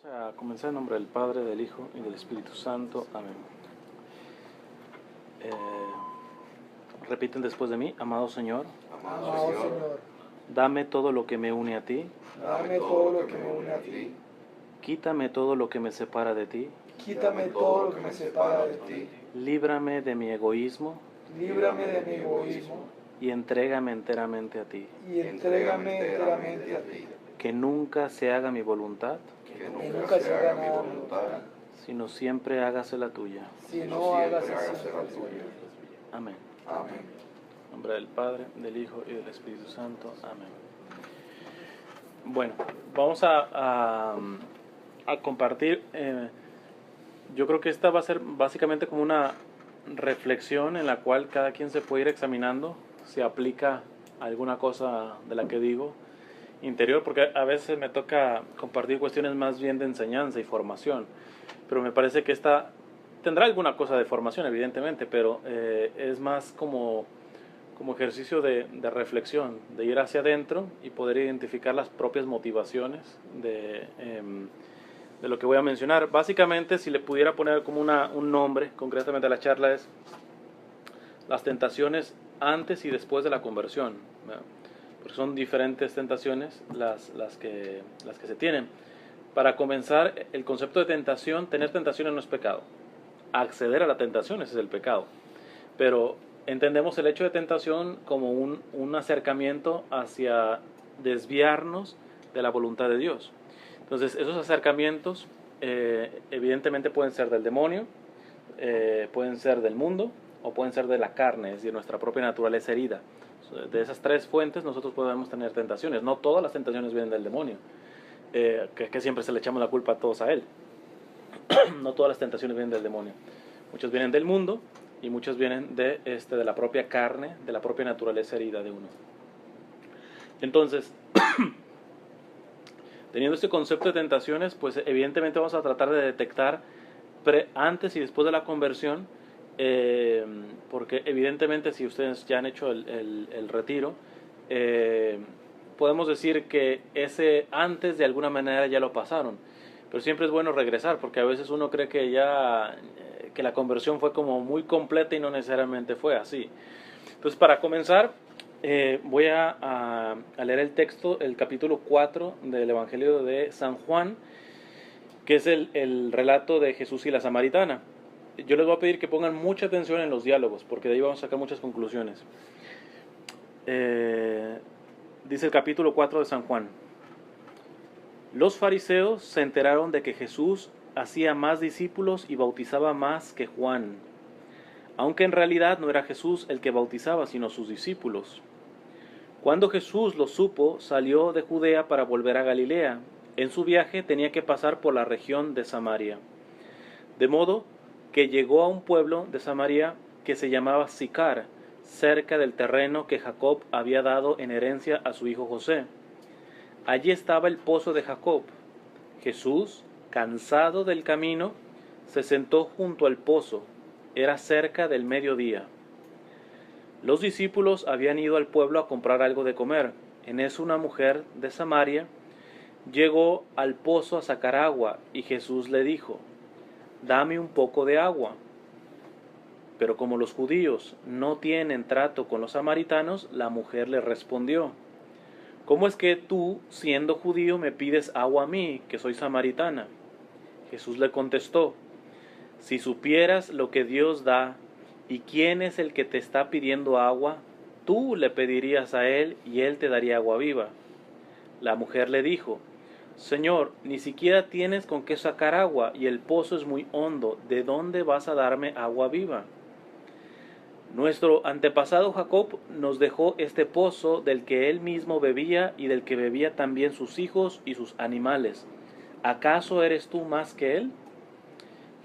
Vamos a comenzar en nombre del Padre, del Hijo y del Espíritu Santo. Amén. Repiten después de mí: amado Señor, Amado Señor, dame todo lo que me une a ti, dame todo lo que me une a ti, quítame todo lo que me separa de ti, quítame todo lo que me separa de ti, líbrame de mi egoísmo líbrame de mi egoísmo y entrégame enteramente a ti. y entrégame enteramente a ti, Que nunca se haga mi voluntad, que nunca se haga mi voluntad, sino siempre hágase la tuya. si no hagas así la tuya. Amén. Amén. En nombre del Padre, del Hijo y del Espíritu Santo. Amén. Bueno, vamos a compartir. Yo creo que esta va a ser básicamente como una reflexión en la cual cada quien se puede ir examinando si aplica alguna cosa de la que digo interior, porque a veces me toca compartir cuestiones más bien de enseñanza y formación, pero me parece que esta tendrá alguna cosa de formación, evidentemente, pero es más como ejercicio de reflexión, de ir hacia adentro y poder identificar las propias motivaciones de lo que voy a mencionar. Básicamente, si le pudiera poner como un nombre, concretamente a la charla, es las tentaciones antes y después de la conversión, ¿verdad? Porque son diferentes tentaciones las que se tienen. Para comenzar, el concepto de tentación, tener tentaciones no es pecado. Acceder a la tentación, ese es el pecado. Pero entendemos el hecho de tentación como un acercamiento hacia desviarnos de la voluntad de Dios. Entonces, esos acercamientos evidentemente pueden ser del demonio, pueden ser del mundo o pueden ser de la carne, es decir, nuestra propia naturaleza herida. De esas tres fuentes nosotros podemos tener tentaciones. No todas las tentaciones vienen del demonio, que siempre se le echamos la culpa a todos a él. No todas las tentaciones vienen del demonio. Muchas vienen del mundo y muchas vienen de la propia carne, de la propia naturaleza herida de uno. Entonces, teniendo este concepto de tentaciones, pues evidentemente vamos a tratar de detectar antes y después de la conversión, porque evidentemente si ustedes ya han hecho el retiro, podemos decir que ese antes de alguna manera ya lo pasaron, pero siempre es bueno regresar, porque a veces uno cree que ya que la conversión fue como muy completa y no necesariamente fue así. Entonces, para comenzar, voy a leer el texto, el capítulo 4 del Evangelio de San Juan, que es el relato de Jesús y la samaritana. Yo les voy a pedir que pongan mucha atención en los diálogos, porque de ahí vamos a sacar muchas conclusiones. Dice el capítulo 4 de San Juan: los fariseos se enteraron de que Jesús hacía más discípulos y bautizaba más que Juan, aunque en realidad no era Jesús el que bautizaba, sino sus discípulos. Cuando Jesús lo supo, salió de Judea para volver a Galilea. En su viaje tenía que pasar por la región de Samaria. De modo que llegó a un pueblo de Samaria que se llamaba Sicar, cerca del terreno que Jacob había dado en herencia a su hijo José. Allí estaba el pozo de Jacob. Jesús, cansado del camino, se sentó junto al pozo. Era cerca del mediodía. Los discípulos habían ido al pueblo a comprar algo de comer. En eso una mujer de Samaria llegó al pozo a sacar agua, y Jesús le dijo: dame un poco de agua. Pero como los judíos no tienen trato con los samaritanos, la mujer le respondió: ¿cómo es que tú, siendo judío, me pides agua a mí, que soy samaritana? Jesús le contestó: si supieras lo que Dios da y quién es el que te está pidiendo agua, tú le pedirías a él y él te daría agua viva. La mujer le dijo: Señor, ni siquiera tienes con qué sacar agua y el pozo es muy hondo. ¿De dónde vas a darme agua viva? Nuestro antepasado Jacob nos dejó este pozo del que él mismo bebía y del que bebía también sus hijos y sus animales. ¿Acaso eres tú más que él?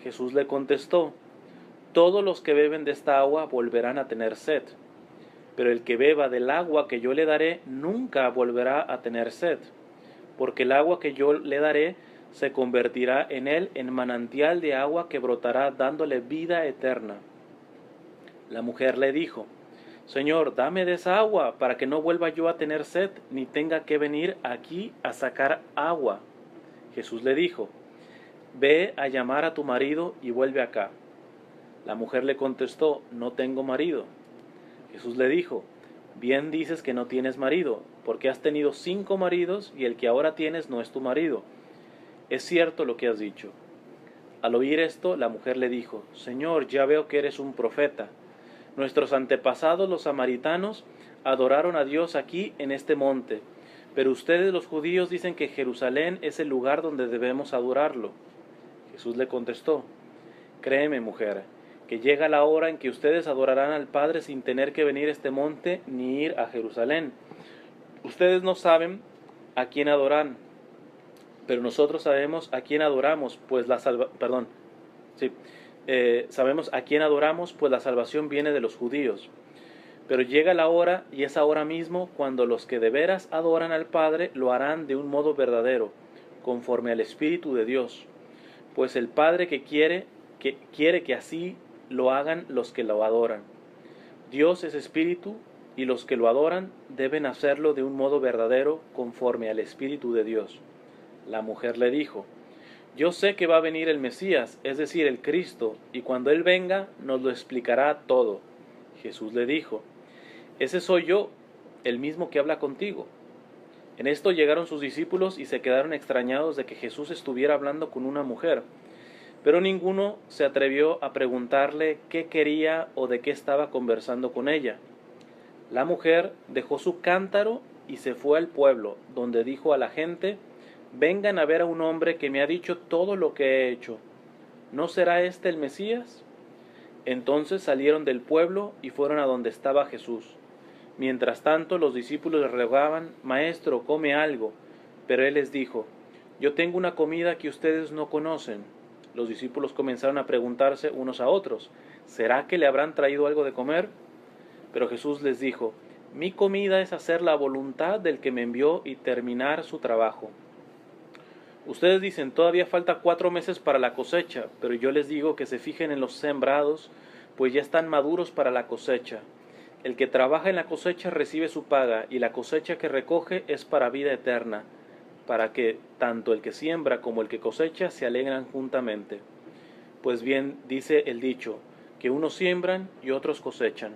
Jesús le contestó: todos los que beben de esta agua volverán a tener sed, pero el que beba del agua que yo le daré nunca volverá a tener sed, porque el agua que yo le daré se convertirá en él en manantial de agua que brotará dándole vida eterna. La mujer le dijo: Señor, dame de esa agua para que no vuelva yo a tener sed, ni tenga que venir aquí a sacar agua. Jesús le dijo: ve a llamar a tu marido y vuelve acá. La mujer le contestó, no tengo marido. Jesús le dijo, bien dices que no tienes marido, porque has tenido 5 maridos y el que ahora tienes no es tu marido. Es cierto lo que has dicho. Al oír esto, la mujer le dijo, Señor, ya veo que eres un profeta. Nuestros antepasados, los samaritanos, adoraron a Dios aquí en este monte, pero ustedes los judíos dicen que Jerusalén es el lugar donde debemos adorarlo. Jesús le contestó, créeme, mujer, que llega la hora en que ustedes adorarán al Padre sin tener que venir a este monte ni ir a Jerusalén. Ustedes no saben a quién adoran, pero nosotros sabemos a quién adoramos, pues sabemos a quién adoramos, pues la salvación viene de los judíos. Pero llega la hora, y es ahora mismo, cuando los que de veras adoran al Padre lo harán de un modo verdadero, conforme al Espíritu de Dios. Pues el Padre quiere que así lo hagan los que lo adoran. Dios es Espíritu, y los que lo adoran deben hacerlo de un modo verdadero, conforme al Espíritu de Dios. La mujer le dijo, yo sé que va a venir el Mesías, es decir, el Cristo, y cuando Él venga nos lo explicará todo. Jesús le dijo, ese soy yo, el mismo que habla contigo. En esto llegaron sus discípulos y se quedaron extrañados de que Jesús estuviera hablando con una mujer, pero ninguno se atrevió a preguntarle qué quería o de qué estaba conversando con ella. La mujer dejó su cántaro y se fue al pueblo, donde dijo a la gente, vengan a ver a un hombre que me ha dicho todo lo que he hecho. ¿No será este el Mesías? Entonces salieron del pueblo y fueron a donde estaba Jesús. Mientras tanto los discípulos le rogaban, Maestro, come algo. Pero él les dijo, yo tengo una comida que ustedes no conocen. Los discípulos comenzaron a preguntarse unos a otros, ¿será que le habrán traído algo de comer? Pero Jesús les dijo, mi comida es hacer la voluntad del que me envió y terminar su trabajo. Ustedes dicen, todavía falta 4 meses para la cosecha, pero yo les digo que se fijen en los sembrados, pues ya están maduros para la cosecha. El que trabaja en la cosecha recibe su paga, y la cosecha que recoge es para vida eterna, para que tanto el que siembra como el que cosecha se alegran juntamente. Pues bien, dice el dicho, que unos siembran y otros cosechan.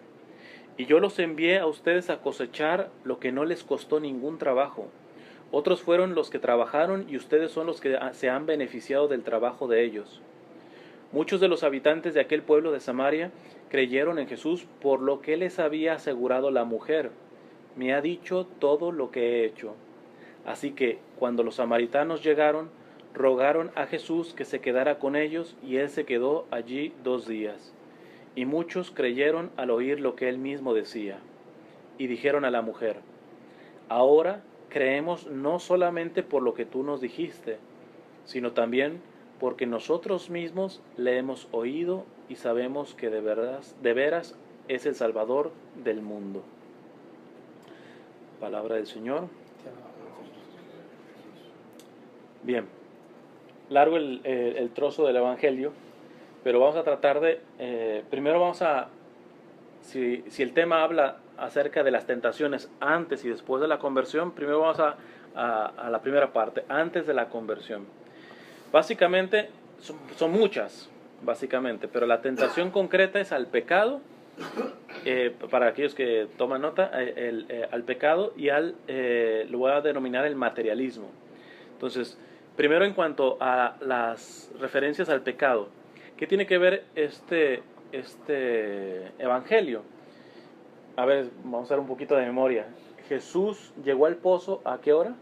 Y yo los envié a ustedes a cosechar lo que no les costó ningún trabajo. Otros fueron los que trabajaron y ustedes son los que se han beneficiado del trabajo de ellos. Muchos de los habitantes de aquel pueblo de Samaria creyeron en Jesús por lo que les había asegurado la mujer. Me ha dicho todo lo que he hecho. Así que, cuando los samaritanos llegaron, rogaron a Jesús que se quedara con ellos, y él se quedó allí 2 días. Y muchos creyeron al oír lo que él mismo decía. Y dijeron a la mujer, ahora creemos no solamente por lo que tú nos dijiste, sino también porque nosotros mismos le hemos oído y sabemos que de veras es el Salvador del mundo. Palabra del Señor. Bien, largo el trozo del Evangelio, pero vamos a tratar de, primero vamos a, si el tema habla acerca de las tentaciones antes y después de la conversión, primero vamos a la primera parte, antes de la conversión. Básicamente, son muchas, básicamente, pero la tentación concreta es al pecado, para aquellos que toman nota, al pecado y lo voy a denominar el materialismo. Entonces, primero en cuanto a las referencias al pecado, ¿qué tiene que ver este evangelio? A ver, vamos a hacer un poquito de memoria. Jesús llegó al pozo, ¿a qué hora?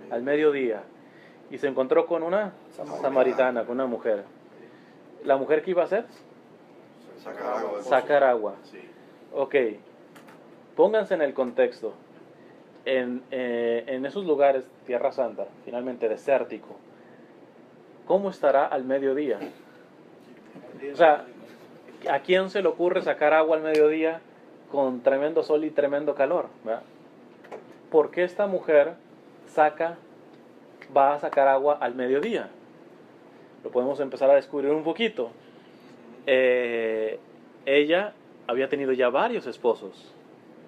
Al mediodía. Y se encontró con una samaritana, con una mujer. ¿La mujer qué iba a hacer? Sacar agua. Sí. Ok. Pónganse en el contexto. En esos lugares, Tierra Santa, finalmente desértico, ¿cómo estará al mediodía? O sea, ¿a quién se le ocurre sacar agua al mediodía con tremendo sol y tremendo calor? ¿Verdad? ¿Por qué esta mujer va a sacar agua al mediodía? Lo podemos empezar a descubrir un poquito. Ella había tenido ya varios esposos,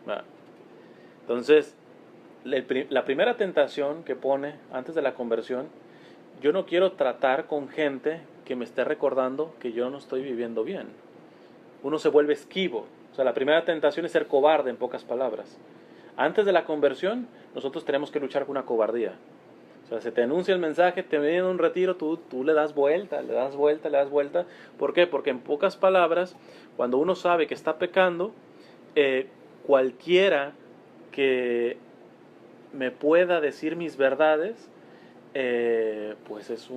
¿verdad? Entonces, la primera tentación que pone antes de la conversión yo no quiero tratar con gente que me esté recordando que yo no estoy viviendo bien. Uno se vuelve esquivo. O sea, la primera tentación es ser cobarde, en pocas palabras. Antes de la conversión, nosotros tenemos que luchar con una cobardía. O sea, se te anuncia el mensaje, te viene un retiro, tú le das vuelta, le das vuelta, le das vuelta. ¿Por qué? Porque en pocas palabras, cuando uno sabe que está pecando, cualquiera que me pueda decir mis verdades, pues es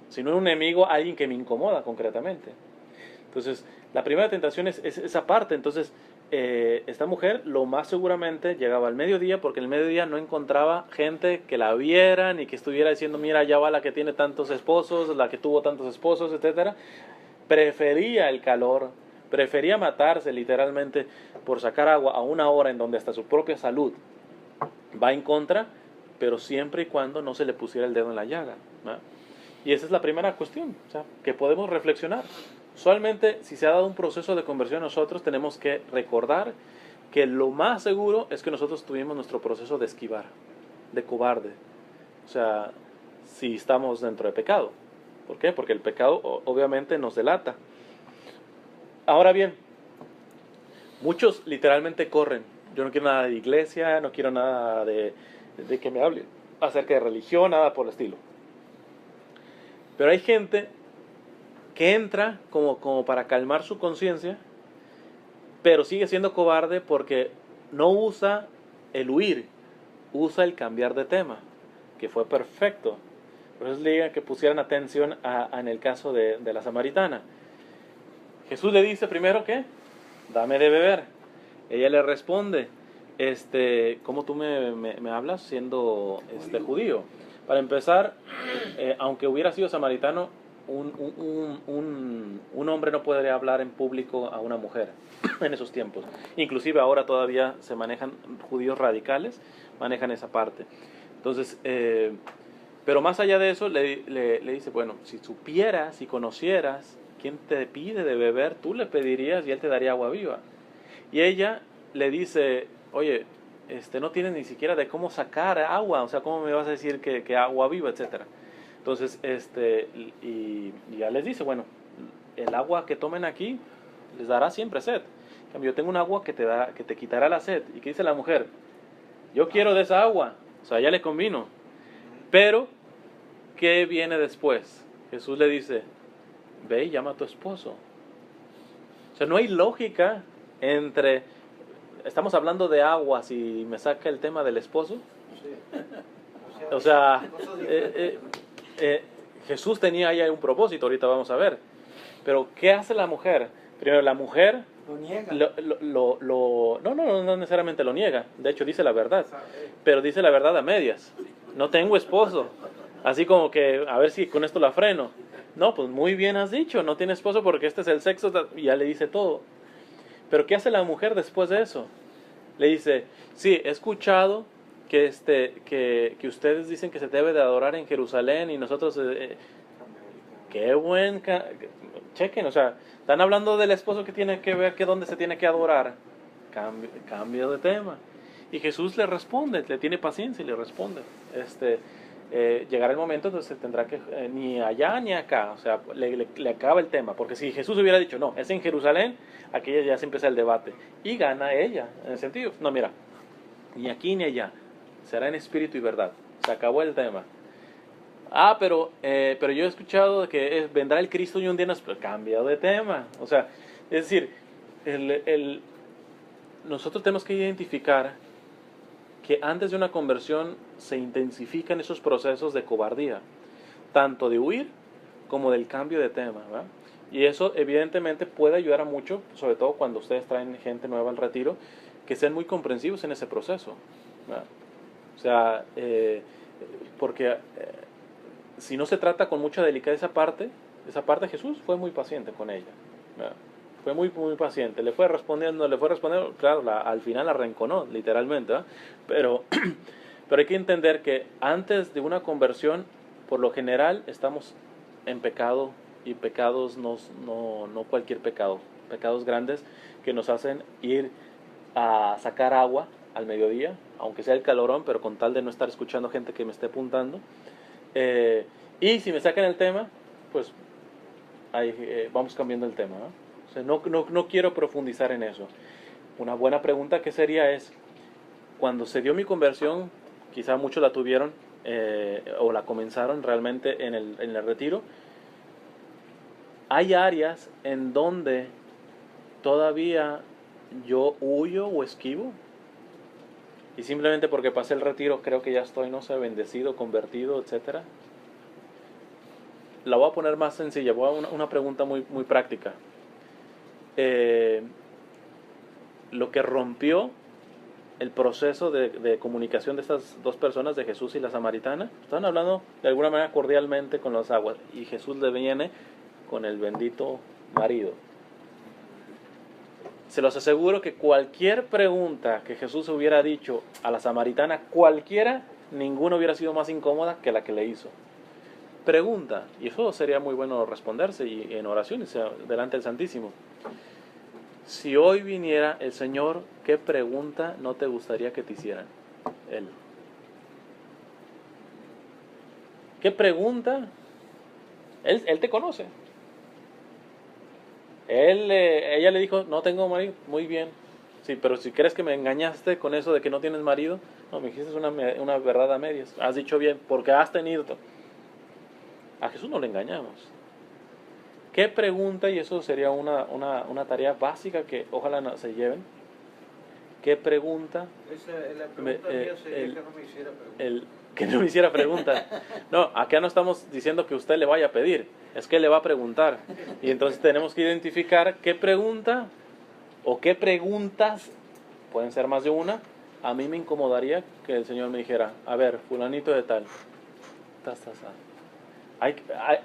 si no es un enemigo, alguien que me incomoda concretamente. Entonces, la primera tentación es esa parte. Entonces, esta mujer lo más seguramente llegaba al mediodía, porque en el mediodía no encontraba gente que la viera, ni que estuviera diciendo, mira, ya va la que tiene tantos esposos, la que tuvo tantos esposos, etcétera. Prefería el calor, prefería matarse literalmente por sacar agua a una hora en donde hasta su propia salud va en contra, pero siempre y cuando no se le pusiera el dedo en la llaga, ¿no? Y esa es la primera cuestión, o sea, que podemos reflexionar. Usualmente, si se ha dado un proceso de conversión, nosotros tenemos que recordar que lo más seguro es que nosotros tuvimos nuestro proceso de esquivar, de cobarde. O sea, si estamos dentro de pecado. ¿Por qué? Porque el pecado obviamente nos delata. Ahora bien, muchos literalmente corren. Yo no quiero nada de iglesia, no quiero nada de que me hable acerca de religión, nada por el estilo. Pero hay gente que entra como para calmar su conciencia, pero sigue siendo cobarde porque no usa el huir, usa el cambiar de tema, que fue perfecto. Por eso le digo que pusieran atención en el caso de la samaritana. Jesús le dice primero que, dame de beber. Ella le responde, ¿cómo tú me hablas siendo judío? Para empezar, aunque hubiera sido samaritano, un hombre no podría hablar en público a una mujer en esos tiempos. Inclusive ahora todavía se manejan, judíos radicales manejan esa parte. Entonces, pero más allá de eso, le dice, bueno, si supieras, si conocieras quién te pide de beber, tú le pedirías y él te daría agua viva. Y ella le dice, oye, no tienes ni siquiera de cómo sacar agua, o sea, ¿cómo me vas a decir que agua viva, etcétera? Entonces, y ya les dice, bueno, el agua que tomen aquí les dará siempre sed. En cambio, yo tengo un agua que te quitará la sed. ¿Y qué dice la mujer? Yo quiero de esa agua. O sea, ya le convino. Pero, ¿qué viene después? Jesús le dice, ve y llama a tu esposo. O sea, no hay lógica entre, estamos hablando de agua, si me saca el tema del esposo. O sea, Jesús tenía ahí un propósito, ahorita vamos a ver. Pero, ¿qué hace la mujer? Primero, la mujer Lo niega. no necesariamente lo niega. De hecho, dice la verdad. Pero dice la verdad a medias. No tengo esposo. Así como que, a ver si con esto la freno. No, pues muy bien has dicho, no tiene esposo porque este es el sexo, y ya le dice todo. Pero ¿qué hace la mujer después de eso? Le dice, sí, he escuchado que ustedes dicen que se debe de adorar en Jerusalén y nosotros, qué buen, chequen, o sea, están hablando del esposo que tiene que ver que dónde se tiene que adorar. Cambio de tema. Y Jesús le responde, le tiene paciencia y le responde, llegará el momento entonces tendrá que ni allá ni acá, o sea, le acaba el tema, porque si Jesús hubiera dicho, no, es en Jerusalén, aquí ya se empieza el debate, y gana ella, en el sentido, no, mira, ni aquí ni allá, será en espíritu y verdad, se acabó el tema. Pero yo he escuchado que vendrá el Cristo y un día nos cambia de tema, o sea, es decir, nosotros tenemos que identificar que antes de una conversión se intensifican esos procesos de cobardía, tanto de huir como del cambio de tema, ¿verdad? Y eso evidentemente puede ayudar a mucho, sobre todo cuando ustedes traen gente nueva al retiro, que sean muy comprensivos en ese proceso, ¿verdad? O sea, porque si no se trata con mucha delicadeza esa parte Jesús fue muy paciente con ella, ¿verdad? Fue muy, muy paciente, le fue respondiendo, claro, al final la arrinconó, literalmente, ¿eh? Pero hay que entender que antes de una conversión, por lo general, estamos en pecado, y pecados no cualquier pecado, pecados grandes que nos hacen ir a sacar agua al mediodía, aunque sea el calorón, pero con tal de no estar escuchando gente que me esté apuntando, Y si me sacan el tema, pues ahí, vamos cambiando el tema, ¿no? O sea, no quiero profundizar en eso. Una buena pregunta que sería es, cuando se dio mi conversión, quizá muchos la tuvieron o la comenzaron realmente en el retiro, hay áreas en donde todavía yo huyo o esquivo, y simplemente porque pasé el retiro creo que ya estoy, no sé, bendecido, convertido, etcétera. La voy a poner más sencilla, voy a una pregunta muy práctica. Lo que rompió el proceso de comunicación de estas dos personas, de Jesús y la samaritana, estaban hablando de alguna manera cordialmente con las aguas, y Jesús le viene con el bendito marido. Se los aseguro que cualquier pregunta que Jesús hubiera dicho a la samaritana, cualquiera, ninguna hubiera sido más incómoda que la que le hizo. Pregunta, y eso sería muy bueno responderse y en oraciones delante del Santísimo. Si hoy viniera el Señor, ¿qué pregunta no te gustaría que te hicieran? Él. ¿Qué pregunta? Él te conoce. Ella le dijo, no tengo marido. Muy bien. Sí, pero si crees que me engañaste con eso de que no tienes marido, no, me dijiste una verdad a medias. Has dicho bien, porque has tenido. A Jesús no le engañamos. ¿Qué pregunta? Y eso sería una tarea básica que ojalá se lleven. ¿Qué pregunta? La pregunta mía sería que no me hiciera preguntas. Que no me hiciera pregunta. No, acá no estamos diciendo que usted le vaya a pedir, es que le va a preguntar. Y entonces tenemos que identificar qué pregunta o qué preguntas, pueden ser más de una. A mí me incomodaría que el Señor me dijera, a ver, fulanito de tal.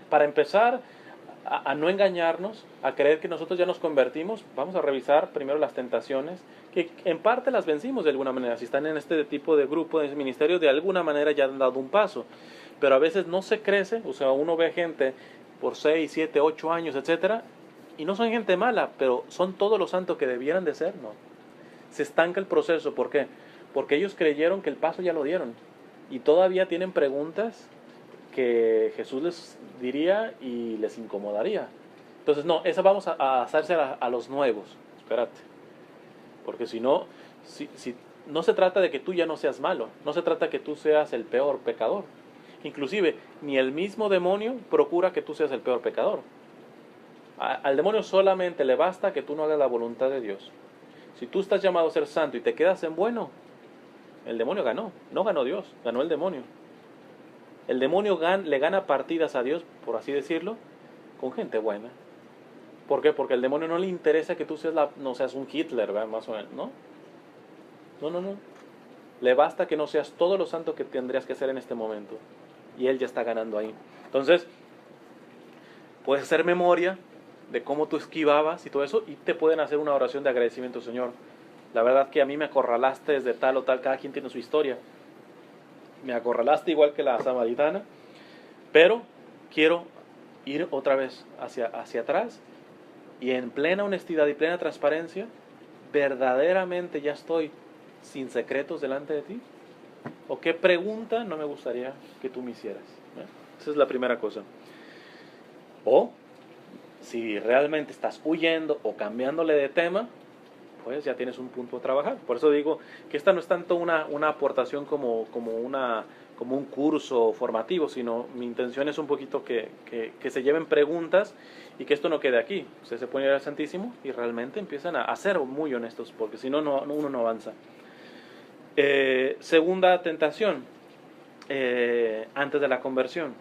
Para empezar a no engañarnos, a creer que nosotros ya nos convertimos, vamos a revisar primero las tentaciones, que en parte las vencimos de alguna manera. Si están en este tipo de grupo, de ministerio, de alguna manera ya han dado un paso. Pero a veces no se crece, o sea, uno ve gente por 6, 7, 8 años, etcétera, y no son gente mala, pero son todos los santos que debieran de ser, ¿no? Se estanca el proceso. ¿Por qué? Porque ellos creyeron que el paso ya lo dieron, y todavía tienen preguntas que Jesús les diría y les incomodaría. Entonces, no, esa vamos a hacerse a los nuevos. Espérate. Porque si no se trata de que tú ya no seas malo, no se trata de que tú seas el peor pecador. Inclusive, ni el mismo demonio procura que tú seas el peor pecador. Al demonio solamente le basta que tú no hagas la voluntad de Dios. Si tú estás llamado a ser santo y te quedas en bueno, el demonio ganó. No ganó Dios, ganó el demonio. El demonio le gana partidas a Dios, por así decirlo, con gente buena. ¿Por qué? Porque al demonio no le interesa que tú no seas un Hitler, ¿verdad? Más o menos, ¿no? No. Le basta que no seas todo lo santo que tendrías que ser en este momento. Y él ya está ganando ahí. Entonces, puedes hacer memoria de cómo tú esquivabas y todo eso, y te pueden hacer una oración de agradecimiento, Señor. La verdad que a mí me acorralaste desde tal o tal, cada quien tiene su historia. Me acorralaste igual que la samaritana, pero quiero ir otra vez hacia atrás y en plena honestidad y plena transparencia, verdaderamente ya estoy sin secretos delante de ti. ¿O qué pregunta no me gustaría que tú me hicieras? Esa es la primera cosa. O si realmente estás huyendo o cambiándole de tema, pues ya tienes un punto a trabajar. Por eso digo que esta no es tanto una aportación como un curso formativo, sino mi intención es un poquito que se lleven preguntas y que esto no quede aquí. Ustedes se pueden ir al Santísimo y realmente empiezan a ser muy honestos, porque si no, uno no avanza. Segunda tentación, antes de la conversión.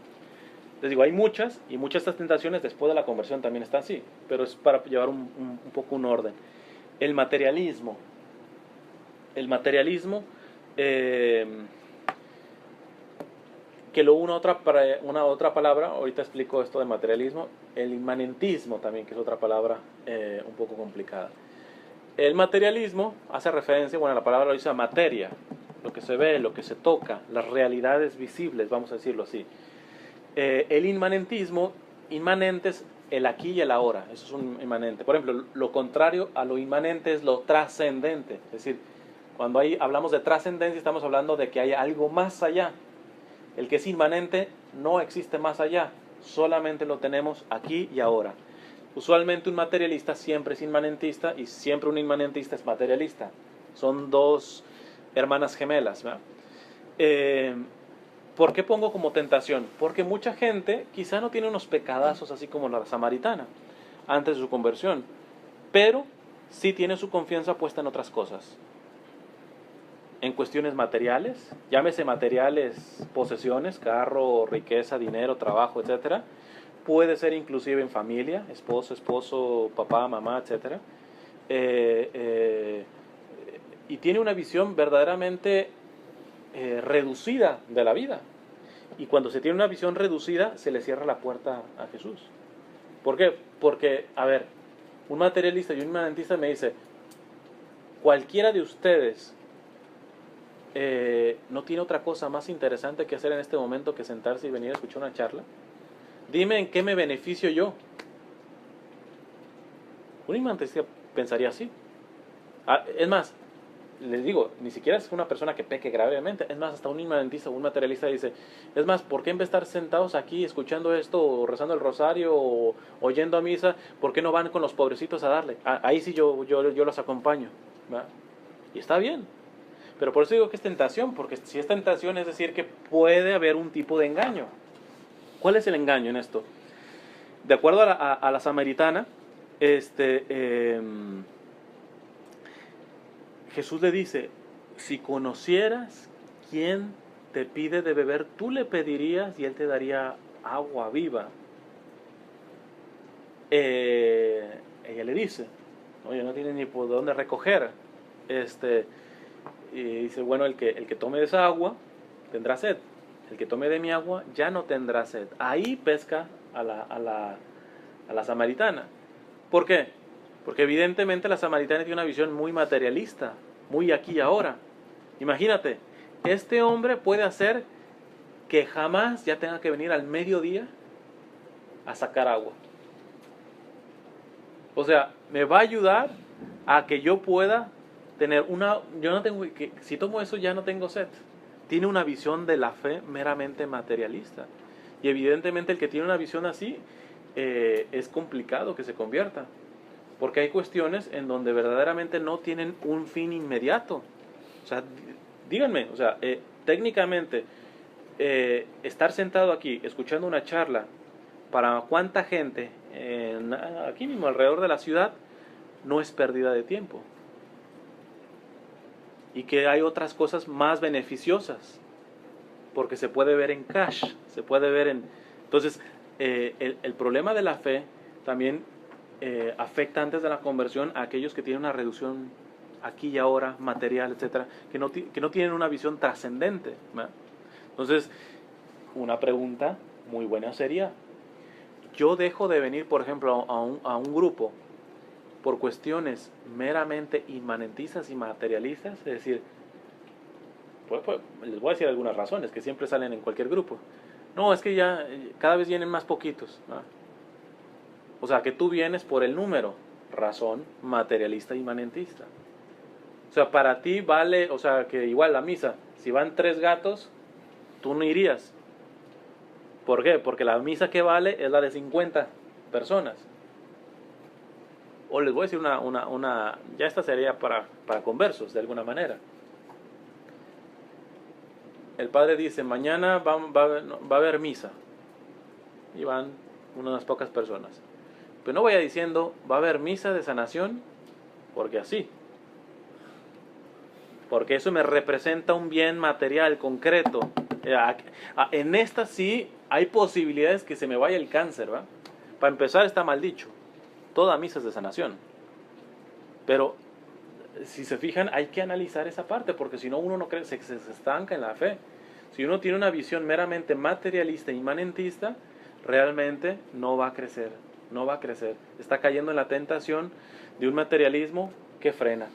Les digo, hay muchas, y muchas de estas tentaciones después de la conversión también están así, pero es para llevar un poco un orden. El materialismo. Que lo una otra palabra, ahorita explico esto de materialismo. El inmanentismo también, que es otra palabra un poco complicada. El materialismo hace referencia, la palabra lo dice a materia, lo que se ve, lo que se toca, las realidades visibles, vamos a decirlo así. El inmanentismo, inmanente es el aquí y el ahora, eso es un inmanente. Por ejemplo, lo contrario a lo inmanente es lo trascendente. Es decir, cuando hablamos de trascendencia estamos hablando de que hay algo más allá. El que es inmanente no existe más allá, solamente lo tenemos aquí y ahora. Usualmente un materialista siempre es inmanentista y siempre un inmanentista es materialista. Son dos hermanas gemelas, ¿verdad? ¿Por qué pongo como tentación? Porque mucha gente quizá no tiene unos pecadazos así como la samaritana antes de su conversión, pero sí tiene su confianza puesta en otras cosas. En cuestiones materiales, llámese materiales, posesiones, carro, riqueza, dinero, trabajo, etcétera. Puede ser inclusive en familia, esposo, papá, mamá, etcétera. Y tiene una visión verdaderamente reducida de la vida. Y cuando se tiene una visión reducida, se le cierra la puerta a Jesús. ¿Por qué? Porque, a ver, un materialista y un inmanentista me dice, cualquiera de ustedes no tiene otra cosa más interesante que hacer en este momento que sentarse y venir a escuchar una charla. Dime en qué me beneficio yo. Un inmanentista pensaría así. Es más, les digo, ni siquiera es una persona que peque gravemente. Es más, hasta un inmanentista o un materialista dice, es más, ¿por qué en vez de estar sentados aquí escuchando esto o rezando el rosario o oyendo a misa, por qué no van con los pobrecitos a darle? Ahí sí yo los acompaño, ¿verdad? Y está bien. Pero por eso digo que es tentación, porque si es tentación es decir que puede haber un tipo de engaño. ¿Cuál es el engaño en esto? De acuerdo a la samaritana, Jesús le dice, si conocieras quién te pide de beber, tú le pedirías y él te daría agua viva. Ella le dice, oye, no tiene ni por dónde recoger. Y dice, bueno, el que tome de esa agua tendrá sed. El que tome de mi agua ya no tendrá sed. Ahí pesca a la samaritana. ¿Por qué? Porque evidentemente la samaritana tiene una visión muy materialista, muy aquí y ahora. Imagínate, este hombre puede hacer que jamás ya tenga que venir al mediodía a sacar agua. O sea, me va a ayudar a que yo pueda tener si tomo eso ya no tengo sed. Tiene una visión de la fe meramente materialista. Y evidentemente el que tiene una visión así, es complicado que se convierta. Porque hay cuestiones en donde verdaderamente no tienen un fin inmediato. O sea, díganme, o sea, técnicamente, estar sentado aquí, escuchando una charla, para cuánta gente, aquí mismo alrededor de la ciudad, no es pérdida de tiempo. Y que hay otras cosas más beneficiosas, porque se puede ver en cash, se puede ver en... Entonces, el problema de la fe también afecta antes de la conversión a aquellos que tienen una reducción aquí y ahora, material, etcétera, que no tienen una visión trascendente, ¿verdad? Entonces, una pregunta muy buena sería, yo dejo de venir, por ejemplo, a un grupo por cuestiones meramente inmanentistas y materialistas, es decir, pues, les voy a decir algunas razones que siempre salen en cualquier grupo. No, es que ya cada vez vienen más poquitos, ¿no? O sea, que tú vienes por el número, razón materialista y inmanentista. O sea, para ti vale, o sea, que igual la misa, si van 3 gatos, tú no irías. ¿Por qué? Porque la misa que vale es la de 50 personas. O les voy a decir ya esta sería para conversos, de alguna manera. El padre dice, mañana va a haber misa. Y van unas pocas personas. Pero no vaya diciendo, va a haber misa de sanación, porque así. Porque eso me representa un bien material, concreto. En esta sí hay posibilidades que se me vaya el cáncer, ¿va? Para empezar está mal dicho. Toda misa es de sanación. Pero si se fijan, hay que analizar esa parte, porque si no uno no cree, se estanca en la fe. Si uno tiene una visión meramente materialista e inmanentista, realmente no va a crecer, no va a crecer. Está cayendo en la tentación de un materialismo que frena.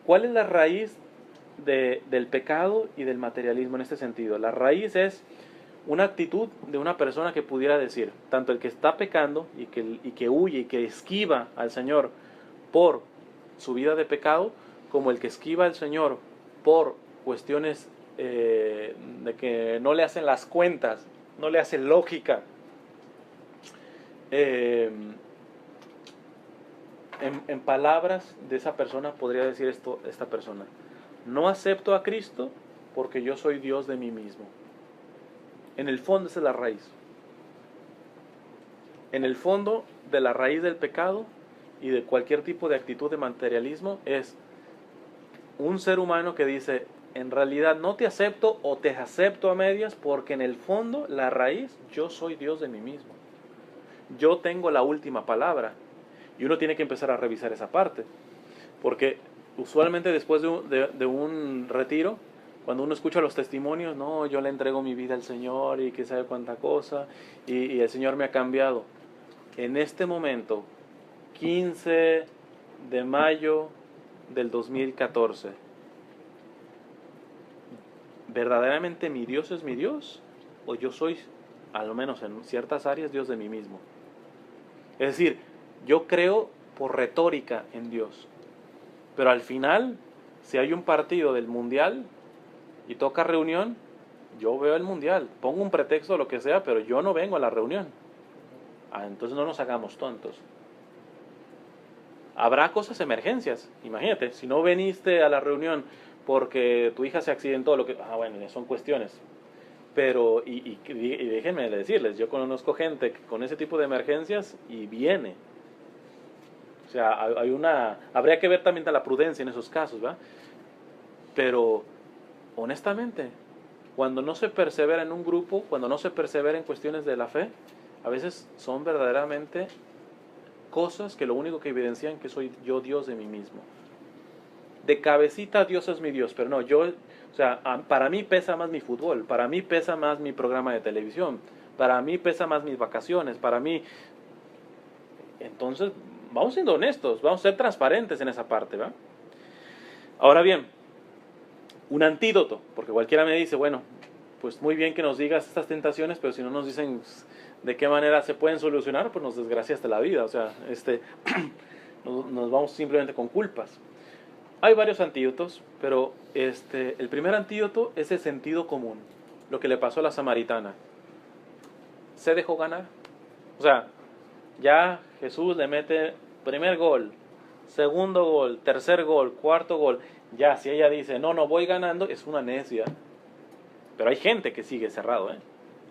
¿Cuál es la raíz del pecado y del materialismo en este sentido? La raíz es una actitud de una persona que pudiera decir, tanto el que está pecando y que huye y que esquiva al Señor por su vida de pecado, como el que esquiva al Señor por cuestiones de que no le hacen las cuentas no le hace lógica. En palabras de esa persona podría decir esto esta persona: no acepto a Cristo porque yo soy Dios de mí mismo. En el fondo esa es la raíz. En el fondo de la raíz del pecado y de cualquier tipo de actitud de materialismo es un ser humano que dice: en realidad no te acepto o te acepto a medias, porque en el fondo, la raíz, yo soy Dios de mí mismo. Yo tengo la última palabra. Y uno tiene que empezar a revisar esa parte. Porque usualmente después de un retiro, cuando uno escucha los testimonios, no, yo le entrego mi vida al Señor y que sabe cuánta cosa, y el Señor me ha cambiado. En este momento, 15 de mayo del 2014, ¿verdaderamente mi Dios es mi Dios? ¿O yo soy, al menos en ciertas áreas, Dios de mí mismo? Es decir, yo creo por retórica en Dios, pero al final, si hay un partido del mundial y toca reunión, yo veo el mundial, pongo un pretexto o lo que sea, pero yo no vengo a la reunión. Entonces no nos hagamos tontos. Habrá cosas, emergencias. Imagínate, si no viniste a la reunión porque tu hija se accidentó, bueno, ya son cuestiones. Pero, y déjenme decirles, yo conozco gente con ese tipo de emergencias y viene. O sea, habría que ver también la prudencia en esos casos, ¿verdad? Pero, honestamente, cuando no se persevera en un grupo, cuando no se persevera en cuestiones de la fe, a veces son verdaderamente cosas que lo único que evidencian que soy yo Dios de mí mismo. De cabecita Dios es mi Dios, pero no, o sea, para mí pesa más mi fútbol, para mí pesa más mi programa de televisión, para mí pesa más mis vacaciones, para mí. Entonces, vamos siendo honestos, vamos a ser transparentes en esa parte, ¿va? Ahora bien, un antídoto, porque cualquiera me dice, bueno, pues muy bien que nos digas estas tentaciones, pero si no nos dicen de qué manera se pueden solucionar, pues nos desgraciaste la vida, o sea, nos vamos simplemente con culpas. Hay varios antídotos, pero el primer antídoto es el sentido común, lo que le pasó a la samaritana. Se dejó ganar. O sea, ya Jesús le mete primer gol, segundo gol, tercer gol, cuarto gol. Ya, si ella dice, no voy ganando, es una necia. Pero hay gente que sigue cerrado, ¿eh?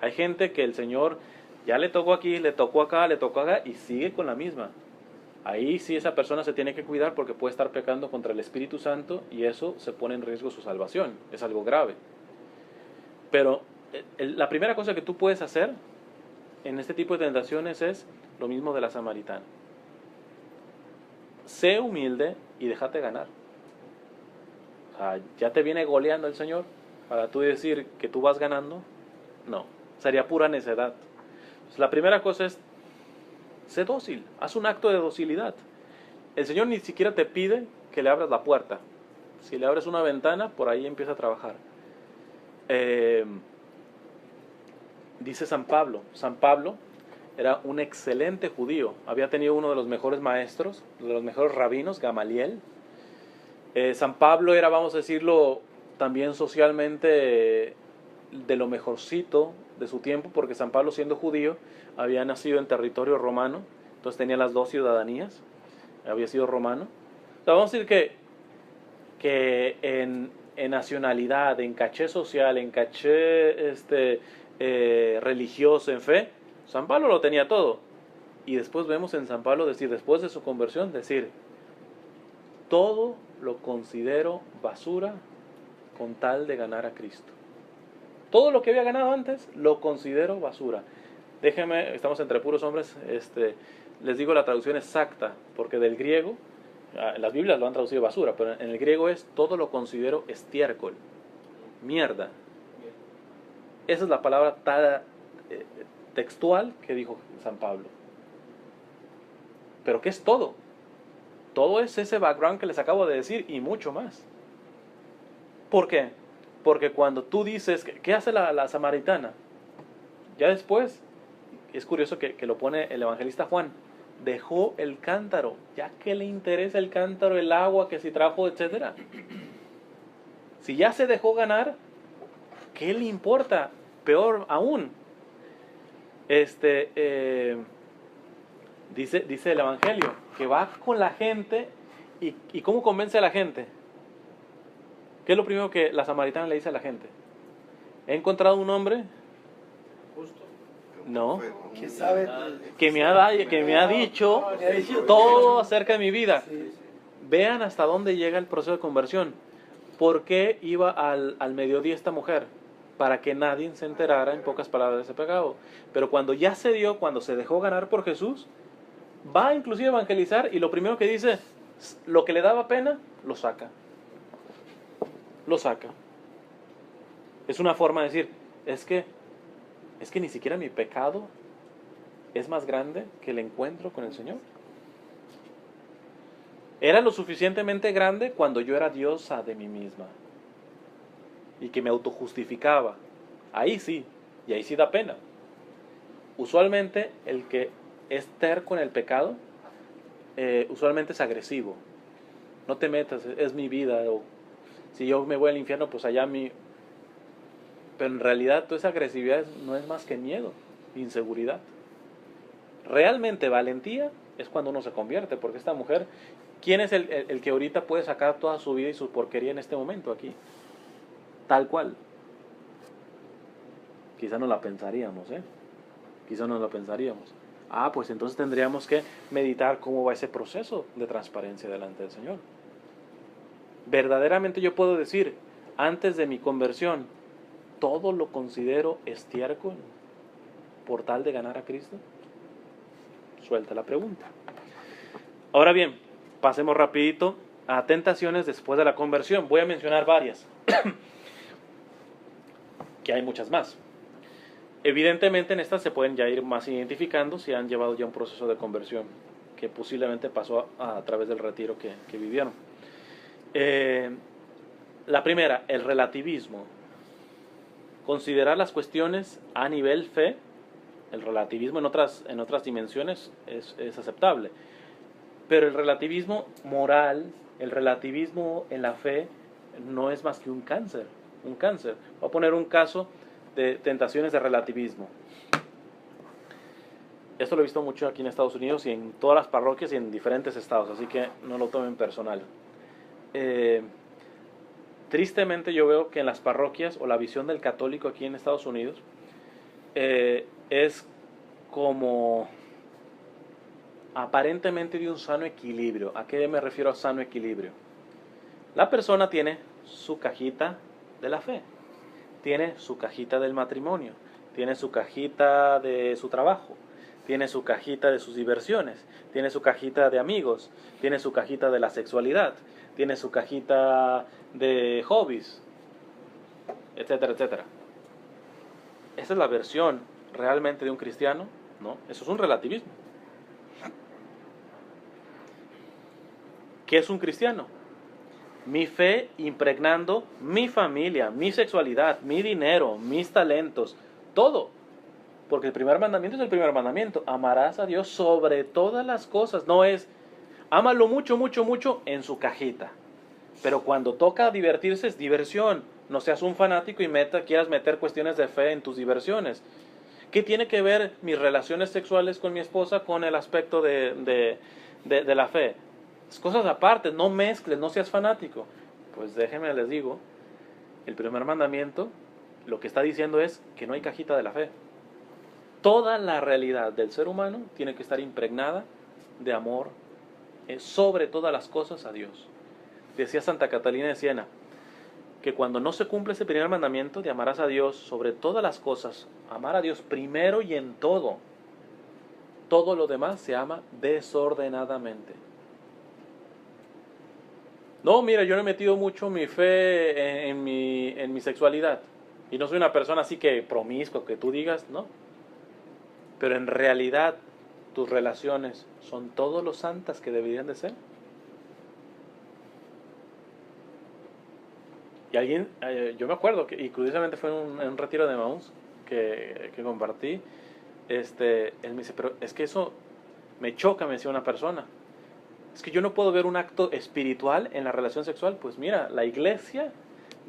Hay gente que el Señor ya le tocó aquí, le tocó acá, le tocó acá y sigue con la misma. Ahí sí esa persona se tiene que cuidar porque puede estar pecando contra el Espíritu Santo y eso se pone en riesgo su salvación. Es algo grave. Pero la primera cosa que tú puedes hacer en este tipo de tentaciones es lo mismo de la samaritana. Sé humilde y déjate ganar. O sea, ya te viene goleando el Señor para tú decir que tú vas ganando. No, sería pura necedad. Entonces, la primera cosa es: sé dócil, haz un acto de docilidad. El Señor ni siquiera te pide que le abras la puerta. Si le abres una ventana, por ahí empieza a trabajar. Dice San Pablo era un excelente judío. Había tenido uno de los mejores maestros, de los mejores rabinos, Gamaliel. San Pablo era, vamos a decirlo, también socialmente de lo mejorcito de su tiempo, porque San Pablo, siendo judío, había nacido en territorio romano, entonces tenía las dos ciudadanías, había sido romano. O sea, vamos a decir que en nacionalidad, en caché social, en caché religioso, en fe, San Pablo lo tenía todo. Y después vemos en San Pablo decir, después de su conversión, decir: todo lo considero basura con tal de ganar a Cristo. Todo lo que había ganado antes lo considero basura. Déjenme, estamos entre puros hombres, les digo la traducción exacta, porque del griego, las Biblias lo han traducido basura, pero en el griego es: todo lo considero estiércol, mierda. Esa es la palabra textual que dijo San Pablo. ¿Pero qué es todo? Todo es ese background que les acabo de decir y mucho más. ¿Por qué? Porque cuando tú dices, ¿qué hace la samaritana? Ya después, es curioso que lo pone el evangelista Juan: dejó el cántaro. Ya que le interesa el cántaro, el agua que si trajo, etcétera. Si ya se dejó ganar, ¿qué le importa? Peor aún, Dice el Evangelio que va con la gente y ¿cómo convence a la gente? ¿Qué es lo primero que la samaritana le dice a la gente? ¿He encontrado un hombre? Justo. No. Que sabe. Que me ha dicho todo acerca de mi vida. Sí. Vean hasta dónde llega el proceso de conversión. ¿Por qué iba al mediodía esta mujer? Para que nadie se enterara, en pocas palabras, de ese pecado. Pero cuando ya se dio, cuando se dejó ganar por Jesús, va inclusive a evangelizar y lo primero que dice, lo que le daba pena, lo saca. Lo saca. Es una forma de decir, es que ni siquiera mi pecado es más grande que el encuentro con el Señor. Era lo suficientemente grande cuando yo era diosa de mí misma y que me autojustificaba. Ahí sí, y ahí sí da pena. Usualmente el que es terco en el pecado, usualmente es agresivo. No te metas, es mi vida, o si yo me voy al infierno, pues allá mi... Pero en realidad toda esa agresividad no es más que miedo, inseguridad. Realmente valentía es cuando uno se convierte, porque esta mujer, ¿quién es el que ahorita puede sacar toda su vida y su porquería en este momento aquí? Tal cual. Quizá no la pensaríamos, Quizá no la pensaríamos. Pues entonces tendríamos que meditar cómo va ese proceso de transparencia delante del Señor. Verdaderamente yo puedo decir, antes de mi conversión, todo lo considero estiércol por tal de ganar a Cristo. Suelta la pregunta. Ahora bien, pasemos rapidito a tentaciones después de la conversión. Voy a mencionar varias, que hay muchas más. Evidentemente en estas se pueden ya ir más identificando si han llevado ya un proceso de conversión que posiblemente pasó a través del retiro que vivieron. La primera, el relativismo. Considerar las cuestiones a nivel fe, el relativismo en otras dimensiones es aceptable, pero el relativismo moral, el relativismo en la fe no es más que un cáncer. Voy a poner un caso de tentaciones de relativismo. Esto lo he visto mucho aquí en Estados Unidos y en todas las parroquias y en diferentes estados, así que no lo tomen personal. Tristemente yo veo que en las parroquias o la visión del católico aquí en Estados Unidos es como aparentemente de un sano equilibrio. ¿A qué me refiero a sano equilibrio? La persona tiene su cajita de la fe, tiene su cajita del matrimonio, tiene su cajita de su trabajo, tiene su cajita de sus diversiones, tiene su cajita de amigos, tiene su cajita de la sexualidad, tiene su cajita de hobbies, etcétera, etcétera. ¿Esa es la versión realmente de un cristiano? No, eso es un relativismo. ¿Qué es un cristiano? Mi fe impregnando mi familia, mi sexualidad, mi dinero, mis talentos, todo. Porque el primer mandamiento es el primer mandamiento. Amarás a Dios sobre todas las cosas. No es, ámalo mucho, mucho, mucho en su cajita. Pero cuando toca divertirse es diversión. No seas un fanático y quieras meter cuestiones de fe en tus diversiones. ¿Qué tiene que ver mis relaciones sexuales con mi esposa con el aspecto de la fe? Es cosas aparte, no mezcles, no seas fanático. Pues déjenme les digo, el primer mandamiento lo que está diciendo es que no hay cajita de la fe. Toda la realidad del ser humano tiene que estar impregnada de amor sobre todas las cosas a Dios. Decía Santa Catalina de Siena que cuando no se cumple ese primer mandamiento de amarás a Dios sobre todas las cosas, amar a Dios primero y en todo lo demás se ama desordenadamente. No, mira, yo no he metido mucho mi fe en mi sexualidad y no soy una persona así que promiscua, que tú digas, no. Pero en realidad tus relaciones son todos lo santas que deberían de ser. Y alguien, yo me acuerdo que, y curiosamente fue en un retiro de Maús que compartí, él me dice, pero es que eso me choca, me decía una persona. Es que yo no puedo ver un acto espiritual en la relación sexual. Pues mira, la iglesia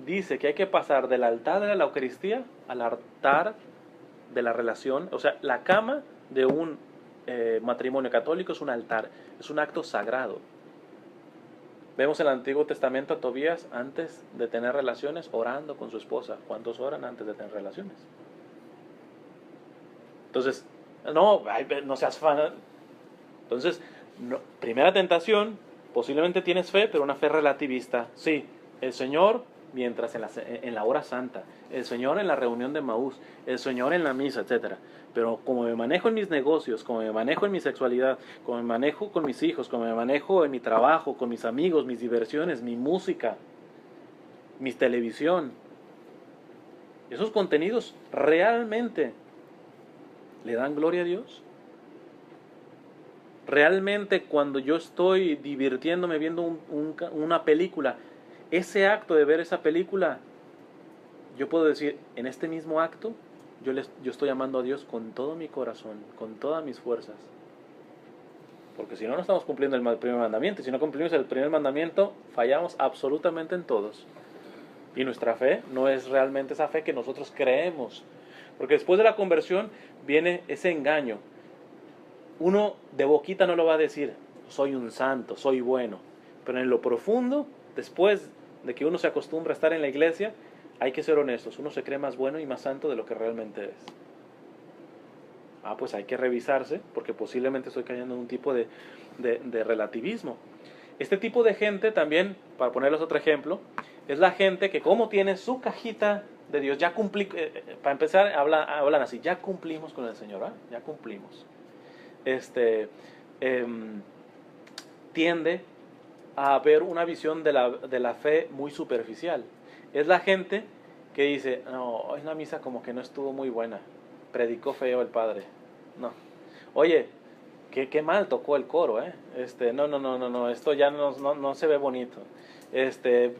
dice que hay que pasar del altar de la Eucaristía al altar de la relación. O sea, la cama de un matrimonio católico es un altar, es un acto sagrado. Vemos en el Antiguo Testamento a Tobías, antes de tener relaciones, orando con su esposa. ¿Cuántos oran antes de tener relaciones? Entonces, no seas fan. Entonces, primera tentación, posiblemente tienes fe, pero una fe relativista. Sí, el Señor, mientras en la hora santa, el Señor en la reunión de Maús, el Señor en la misa, etc. Pero como me manejo en mis negocios, como me manejo en mi sexualidad, como me manejo con mis hijos, como me manejo en mi trabajo, con mis amigos, mis diversiones, mi música, mi televisión, esos contenidos realmente le dan gloria a Dios. Realmente cuando yo estoy divirtiéndome viendo una película, ese acto de ver esa película, yo puedo decir, en este mismo acto, yo estoy amando a Dios con todo mi corazón, con todas mis fuerzas. Porque si no, no estamos cumpliendo el primer mandamiento. Y si no cumplimos el primer mandamiento, fallamos absolutamente en todos. Y nuestra fe no es realmente esa fe que nosotros creemos. Porque después de la conversión viene ese engaño. Uno de boquita no lo va a decir, soy un santo, soy bueno. Pero en lo profundo, después de que uno se acostumbra a estar en la iglesia, hay que ser honestos. Uno se cree más bueno y más santo de lo que realmente es. Pues hay que revisarse, porque posiblemente estoy cayendo en un tipo de relativismo. Este tipo de gente también, para ponerles otro ejemplo, es la gente que como tiene su cajita de Dios, ya cumplí, para empezar hablan así, ya cumplimos con el Señor, ¿verdad? Ya cumplimos. Tiende a ver una visión de la fe muy superficial. Es la gente que dice, no, hoy la misa como que no estuvo muy buena, predicó feo el padre. No. Oye, qué mal tocó el coro, ¿eh? No, esto ya no se ve bonito.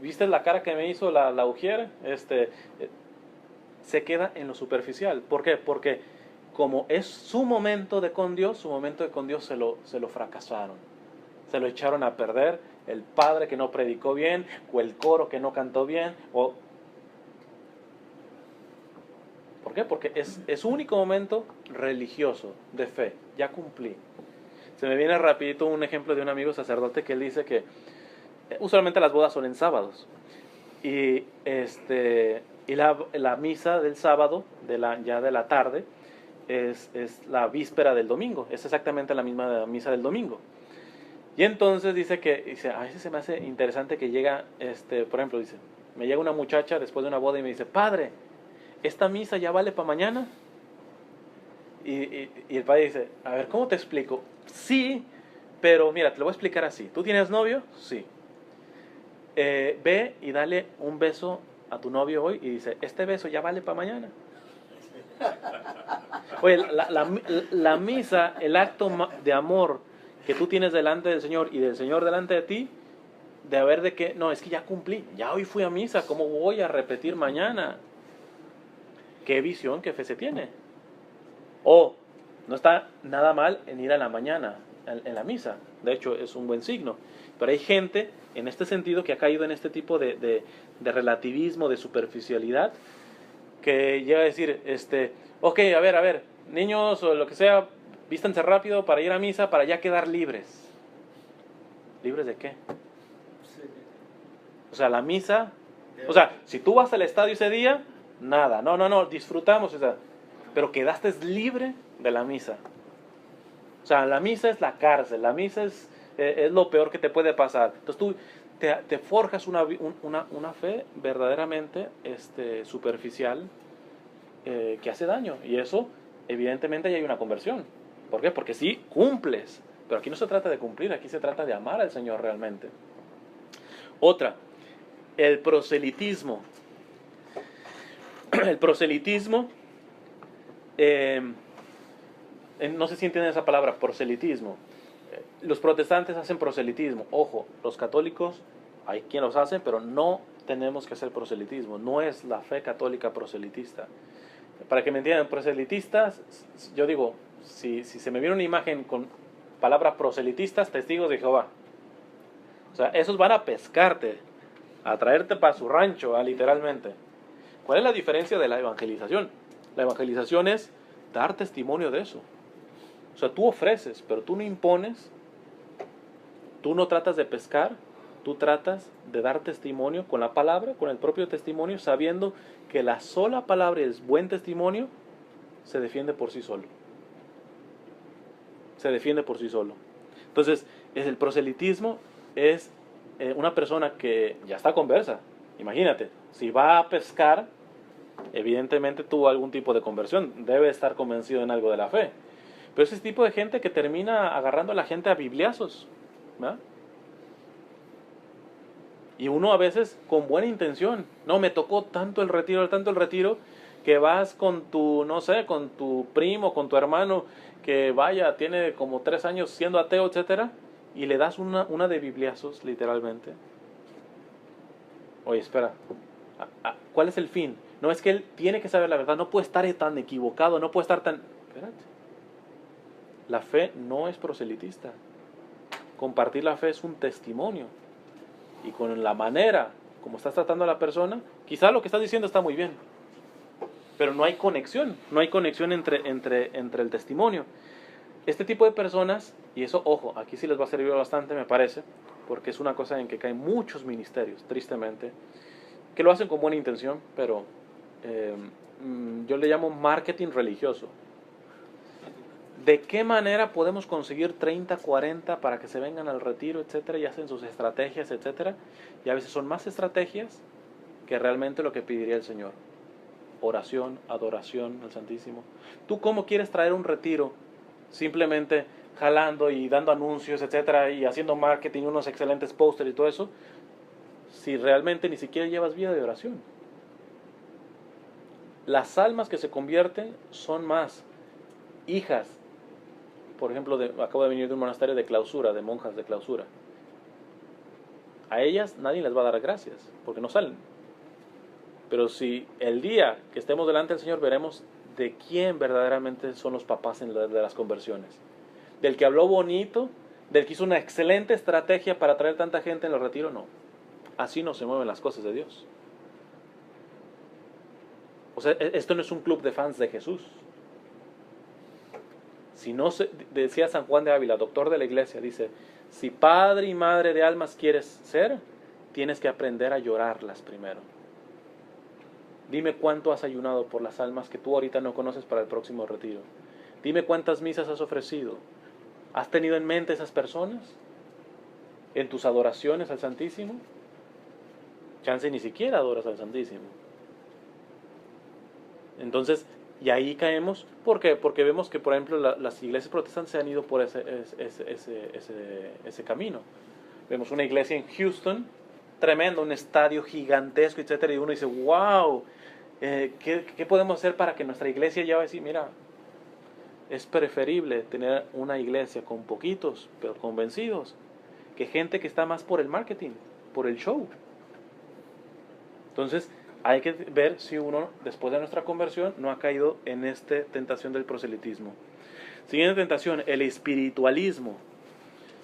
¿Viste la cara que me hizo la ujier? Se queda en lo superficial. ¿Por qué? Porque como es su momento de con Dios, se lo fracasaron. Se lo echaron a perder. El padre que no predicó bien, o el coro que no cantó bien, ¿por qué? Porque es su único momento religioso, de fe. Ya cumplí. Se me viene rapidito un ejemplo de un amigo sacerdote que él dice que usualmente las bodas son en sábados. Y la misa del sábado, ya de la tarde, es la víspera del domingo. Es exactamente la misma misa del domingo. Y entonces dice, a veces se me hace interesante que llega, por ejemplo, dice, me llega una muchacha después de una boda y me dice, padre, ¿esta misa ya vale para mañana? Y el padre dice, a ver, ¿cómo te explico? Sí, pero mira, te lo voy a explicar así. ¿Tú tienes novio? Sí. Ve y dale un beso a tu novio hoy y dice, ¿este beso ya vale para mañana? Oye, la misa, el acto de amor que tú tienes delante del Señor y del Señor delante de ti, de haber de que, no, es que ya cumplí, ya hoy fui a misa, ¿cómo voy a repetir mañana? ¿Qué visión, qué fe se tiene? No está nada mal en ir a la mañana en la misa, de hecho es un buen signo, pero hay gente en este sentido que ha caído en este tipo de relativismo, de superficialidad, que llega a decir, ok, a ver, niños o lo que sea, vístanse rápido para ir a misa para ya quedar libres. ¿Libres de qué? O sea, la misa, o sea, si tú vas al estadio ese día, nada, no, disfrutamos, o sea, pero quedaste libre de la misa. O sea, la misa es la cárcel, la misa es lo peor que te puede pasar. Entonces tú te forjas una fe verdaderamente superficial que hace daño. Y eso, evidentemente, ya hay una conversión. ¿Por qué? Porque sí, cumples. Pero aquí no se trata de cumplir, aquí se trata de amar al Señor realmente. Otra, el proselitismo. El proselitismo, no sé si entienden esa palabra, proselitismo. Los protestantes hacen proselitismo. Ojo, los católicos, hay quien los hacen, pero no tenemos que hacer proselitismo. No es la fe católica proselitista. Para que me entiendan, proselitistas, yo digo, si se me viene una imagen con palabras proselitistas, testigos de Jehová. O sea, esos van a pescarte, a traerte para su rancho, literalmente. ¿Cuál es la diferencia de la evangelización? La evangelización es dar testimonio de eso. O sea, tú ofreces, pero tú no impones, tú no tratas de pescar, tú tratas de dar testimonio con la palabra, con el propio testimonio, sabiendo que la sola palabra y el buen testimonio se defiende por sí solo. Se defiende por sí solo. Entonces, el proselitismo es una persona que ya está conversa. Imagínate, si va a pescar, evidentemente tuvo algún tipo de conversión, debe estar convencido en algo de la fe. Pero ese tipo de gente que termina agarrando a la gente a bibliazos, ¿verdad? Y uno a veces con buena intención, no, me tocó tanto el retiro, que vas con tu, no sé, con tu primo, con tu hermano, que vaya, tiene como 3 años siendo ateo, etcétera, y le das una de bibliazos, literalmente. Oye, espera, ¿cuál es el fin? No, es que él tiene que saber la verdad, no puede estar tan equivocado, no puede estar tan... Espérate. La fe no es proselitista. Compartir la fe es un testimonio. Y con la manera como estás tratando a la persona, quizá lo que estás diciendo está muy bien, pero no hay conexión entre el testimonio. Este tipo de personas, y eso, ojo, aquí sí les va a servir bastante, me parece, porque es una cosa en que caen muchos ministerios, tristemente, que lo hacen con buena intención, pero yo le llamo marketing religioso. ¿De qué manera podemos conseguir 30, 40 para que se vengan al retiro, etcétera, y hacen sus estrategias, etcétera? Y a veces son más estrategias que realmente lo que pediría el Señor. Oración, adoración al Santísimo. ¿Tú cómo quieres traer un retiro? Simplemente jalando y dando anuncios, etcétera, y haciendo marketing, unos excelentes pósteres y todo eso, si realmente ni siquiera llevas vida de oración. Las almas que se convierten son más hijas. Por ejemplo, acabo de venir de un monasterio de clausura, de monjas de clausura. A ellas nadie les va a dar gracias, porque no salen. Pero si el día que estemos delante del Señor veremos de quién verdaderamente son los papás de las conversiones. Del que habló bonito, del que hizo una excelente estrategia para traer tanta gente en el retiro, no. Así no se mueven las cosas de Dios. O sea, esto no es un club de fans de Jesús. Si no decía San Juan de Ávila, doctor de la iglesia, dice, si padre y madre de almas quieres ser, tienes que aprender a llorarlas primero. Dime cuánto has ayunado por las almas que tú ahorita no conoces para el próximo retiro. Dime cuántas misas has ofrecido. ¿Has tenido en mente esas personas? ¿En tus adoraciones al Santísimo? Chance ni siquiera adoras al Santísimo. Entonces, y ahí caemos, ¿por qué? Porque vemos que, por ejemplo, las iglesias protestantes se han ido por ese camino. Vemos una iglesia en Houston, tremendo, un estadio gigantesco, etcétera, y uno dice, wow, ¿qué podemos hacer para que nuestra iglesia ya va a decir, mira, es preferible tener una iglesia con poquitos, pero convencidos, que gente que está más por el marketing, por el show? Entonces, hay que ver si uno, después de nuestra conversión, no ha caído en esta tentación del proselitismo. Siguiente tentación, el espiritualismo.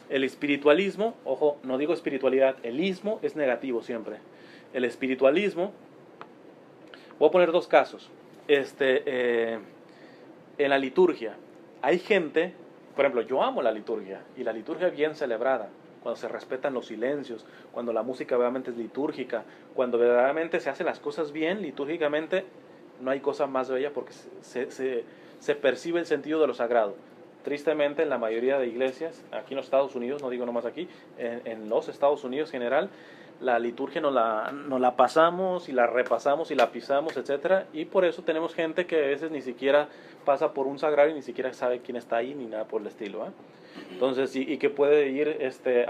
El espiritualismo, ojo, no digo espiritualidad, el ismo es negativo siempre. El espiritualismo, voy a poner 2 casos. En la liturgia, hay gente, por ejemplo, yo amo la liturgia, y la liturgia bien celebrada, cuando se respetan los silencios, cuando la música verdaderamente es litúrgica, cuando verdaderamente se hacen las cosas bien, litúrgicamente, no hay cosa más bella porque se percibe el sentido de lo sagrado. Tristemente, en la mayoría de iglesias, aquí en los Estados Unidos, no digo nomás aquí, en los Estados Unidos en general, la liturgia nos la pasamos y la repasamos y la pisamos, etcétera, y por eso tenemos gente que a veces ni siquiera pasa por un sagrario y ni siquiera sabe quién está ahí ni nada por el estilo, ¿eh? Entonces, y que puede ir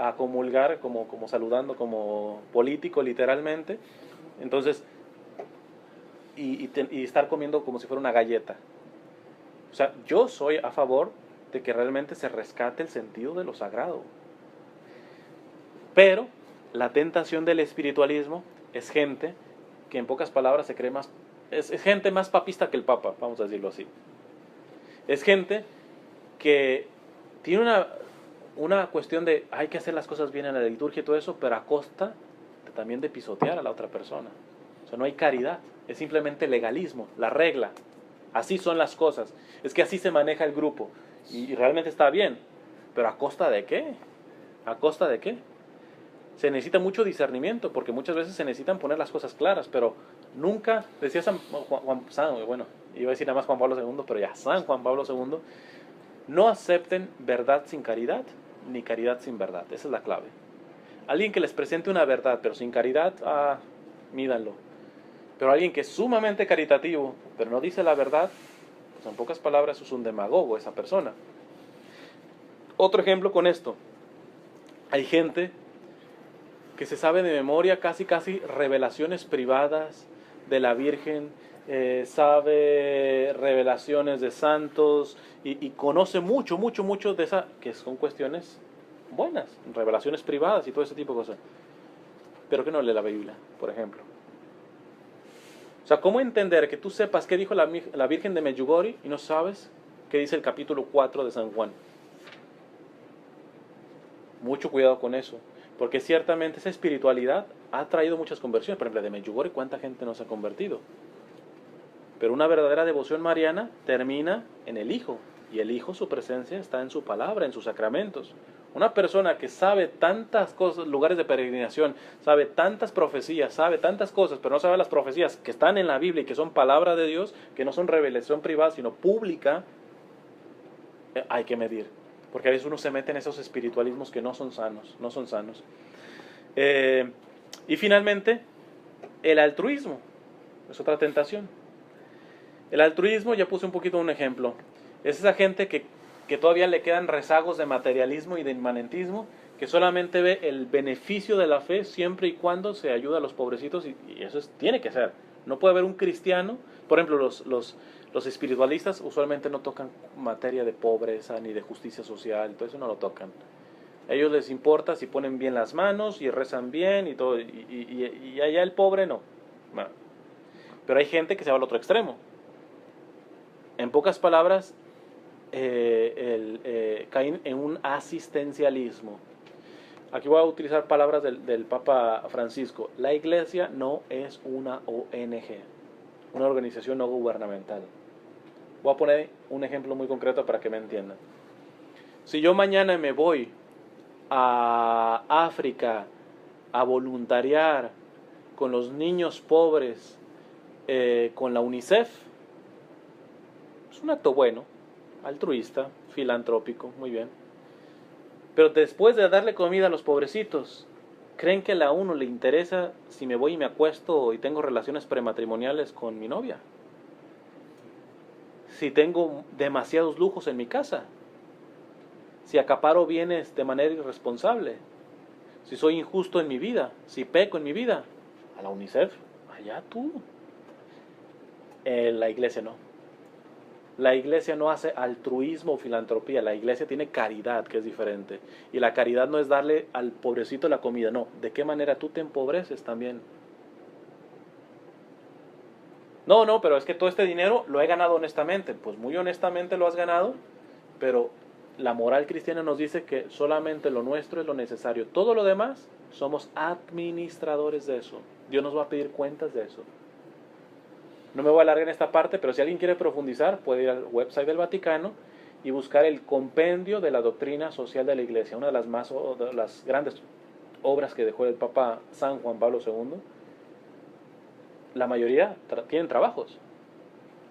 a comulgar como saludando como político literalmente, entonces, y estar comiendo como si fuera una galleta. O sea, yo soy a favor de que realmente se rescate el sentido de lo sagrado. Pero la tentación del espiritualismo es gente que en pocas palabras se cree más, es gente más papista que el Papa, vamos a decirlo así. Es gente que tiene una cuestión de hay que hacer las cosas bien en la liturgia y todo eso, pero a costa también de pisotear a la otra persona. O sea, no hay caridad, es simplemente legalismo, la regla. así son las cosas, es que así se maneja el grupo, y realmente está bien, pero ¿a costa de qué? ¿A costa de qué? Se necesita mucho discernimiento, porque muchas veces se necesitan poner las cosas claras, pero nunca, decía bueno, iba a decir nada más Juan Pablo II, pero ya San Juan Pablo II, no acepten verdad sin caridad, ni caridad sin verdad, esa es la clave. Alguien que les presente una verdad, pero sin caridad, mídanlo. Pero alguien que es sumamente caritativo, pero no dice la verdad, pues en pocas palabras es un demagogo esa persona. Otro ejemplo con esto, hay gente que se sabe de memoria casi revelaciones privadas de la Virgen, sabe revelaciones de santos y conoce mucho de esas que son cuestiones buenas, revelaciones privadas y todo ese tipo de cosas, pero que no lee la Biblia, por ejemplo. O sea, ¿cómo entender que tú sepas qué dijo la Virgen de Medjugorje y no sabes qué dice el capítulo 4 de San Juan? Mucho cuidado con eso, porque ciertamente esa espiritualidad ha traído muchas conversiones. Por ejemplo, de Medjugorje, ¿cuánta gente no se ha convertido? Pero una verdadera devoción mariana termina en el Hijo, y el Hijo, su presencia está en su palabra, en sus sacramentos. Una persona que sabe tantas cosas, lugares de peregrinación, sabe tantas profecías, sabe tantas cosas, pero no sabe las profecías que están en la Biblia y que son palabra de Dios, que no son revelación privada, sino pública, hay que medir. Porque a veces uno se mete en esos espiritualismos que no son sanos, no son sanos. Y finalmente, el altruismo es otra tentación. El altruismo, ya puse un poquito un ejemplo, es esa gente que todavía le quedan rezagos de materialismo y de inmanentismo, que solamente ve el beneficio de la fe siempre y cuando se ayuda a los pobrecitos, y eso tiene que ser. No puede haber un cristiano, por ejemplo, los espiritualistas usualmente no tocan materia de pobreza ni de justicia social, todo eso no lo tocan. A ellos les importa si ponen bien las manos y rezan bien y todo, y allá el pobre no. Pero hay gente que se va al otro extremo. En pocas palabras, caen en un asistencialismo. Aquí voy a utilizar palabras del Papa Francisco. La Iglesia no es una ONG, una organización no gubernamental. Voy a poner un ejemplo muy concreto para que me entiendan. Si yo mañana me voy a África a voluntariar con los niños pobres, con la UNICEF, es un acto bueno, altruista, filantrópico, muy bien. Pero después de darle comida a los pobrecitos, ¿creen que a uno le interesa si me voy y me acuesto y tengo relaciones prematrimoniales con mi novia? Si tengo demasiados lujos en mi casa, si acaparo bienes de manera irresponsable, si soy injusto en mi vida, si peco en mi vida, a la UNICEF, allá tú. La Iglesia no. La Iglesia no hace altruismo o filantropía, la Iglesia tiene caridad, que es diferente. Y la caridad no es darle al pobrecito la comida, no. ¿De qué manera tú te empobreces también? No, pero es que todo este dinero lo he ganado honestamente. Pues muy honestamente lo has ganado, pero la moral cristiana nos dice que solamente lo nuestro es lo necesario. Todo lo demás somos administradores de eso. Dios nos va a pedir cuentas de eso. No me voy a alargar en esta parte, pero si alguien quiere profundizar, puede ir al website del Vaticano y buscar el compendio de la doctrina social de la Iglesia, una de las grandes obras que dejó el Papa San Juan Pablo II. La mayoría tienen trabajos.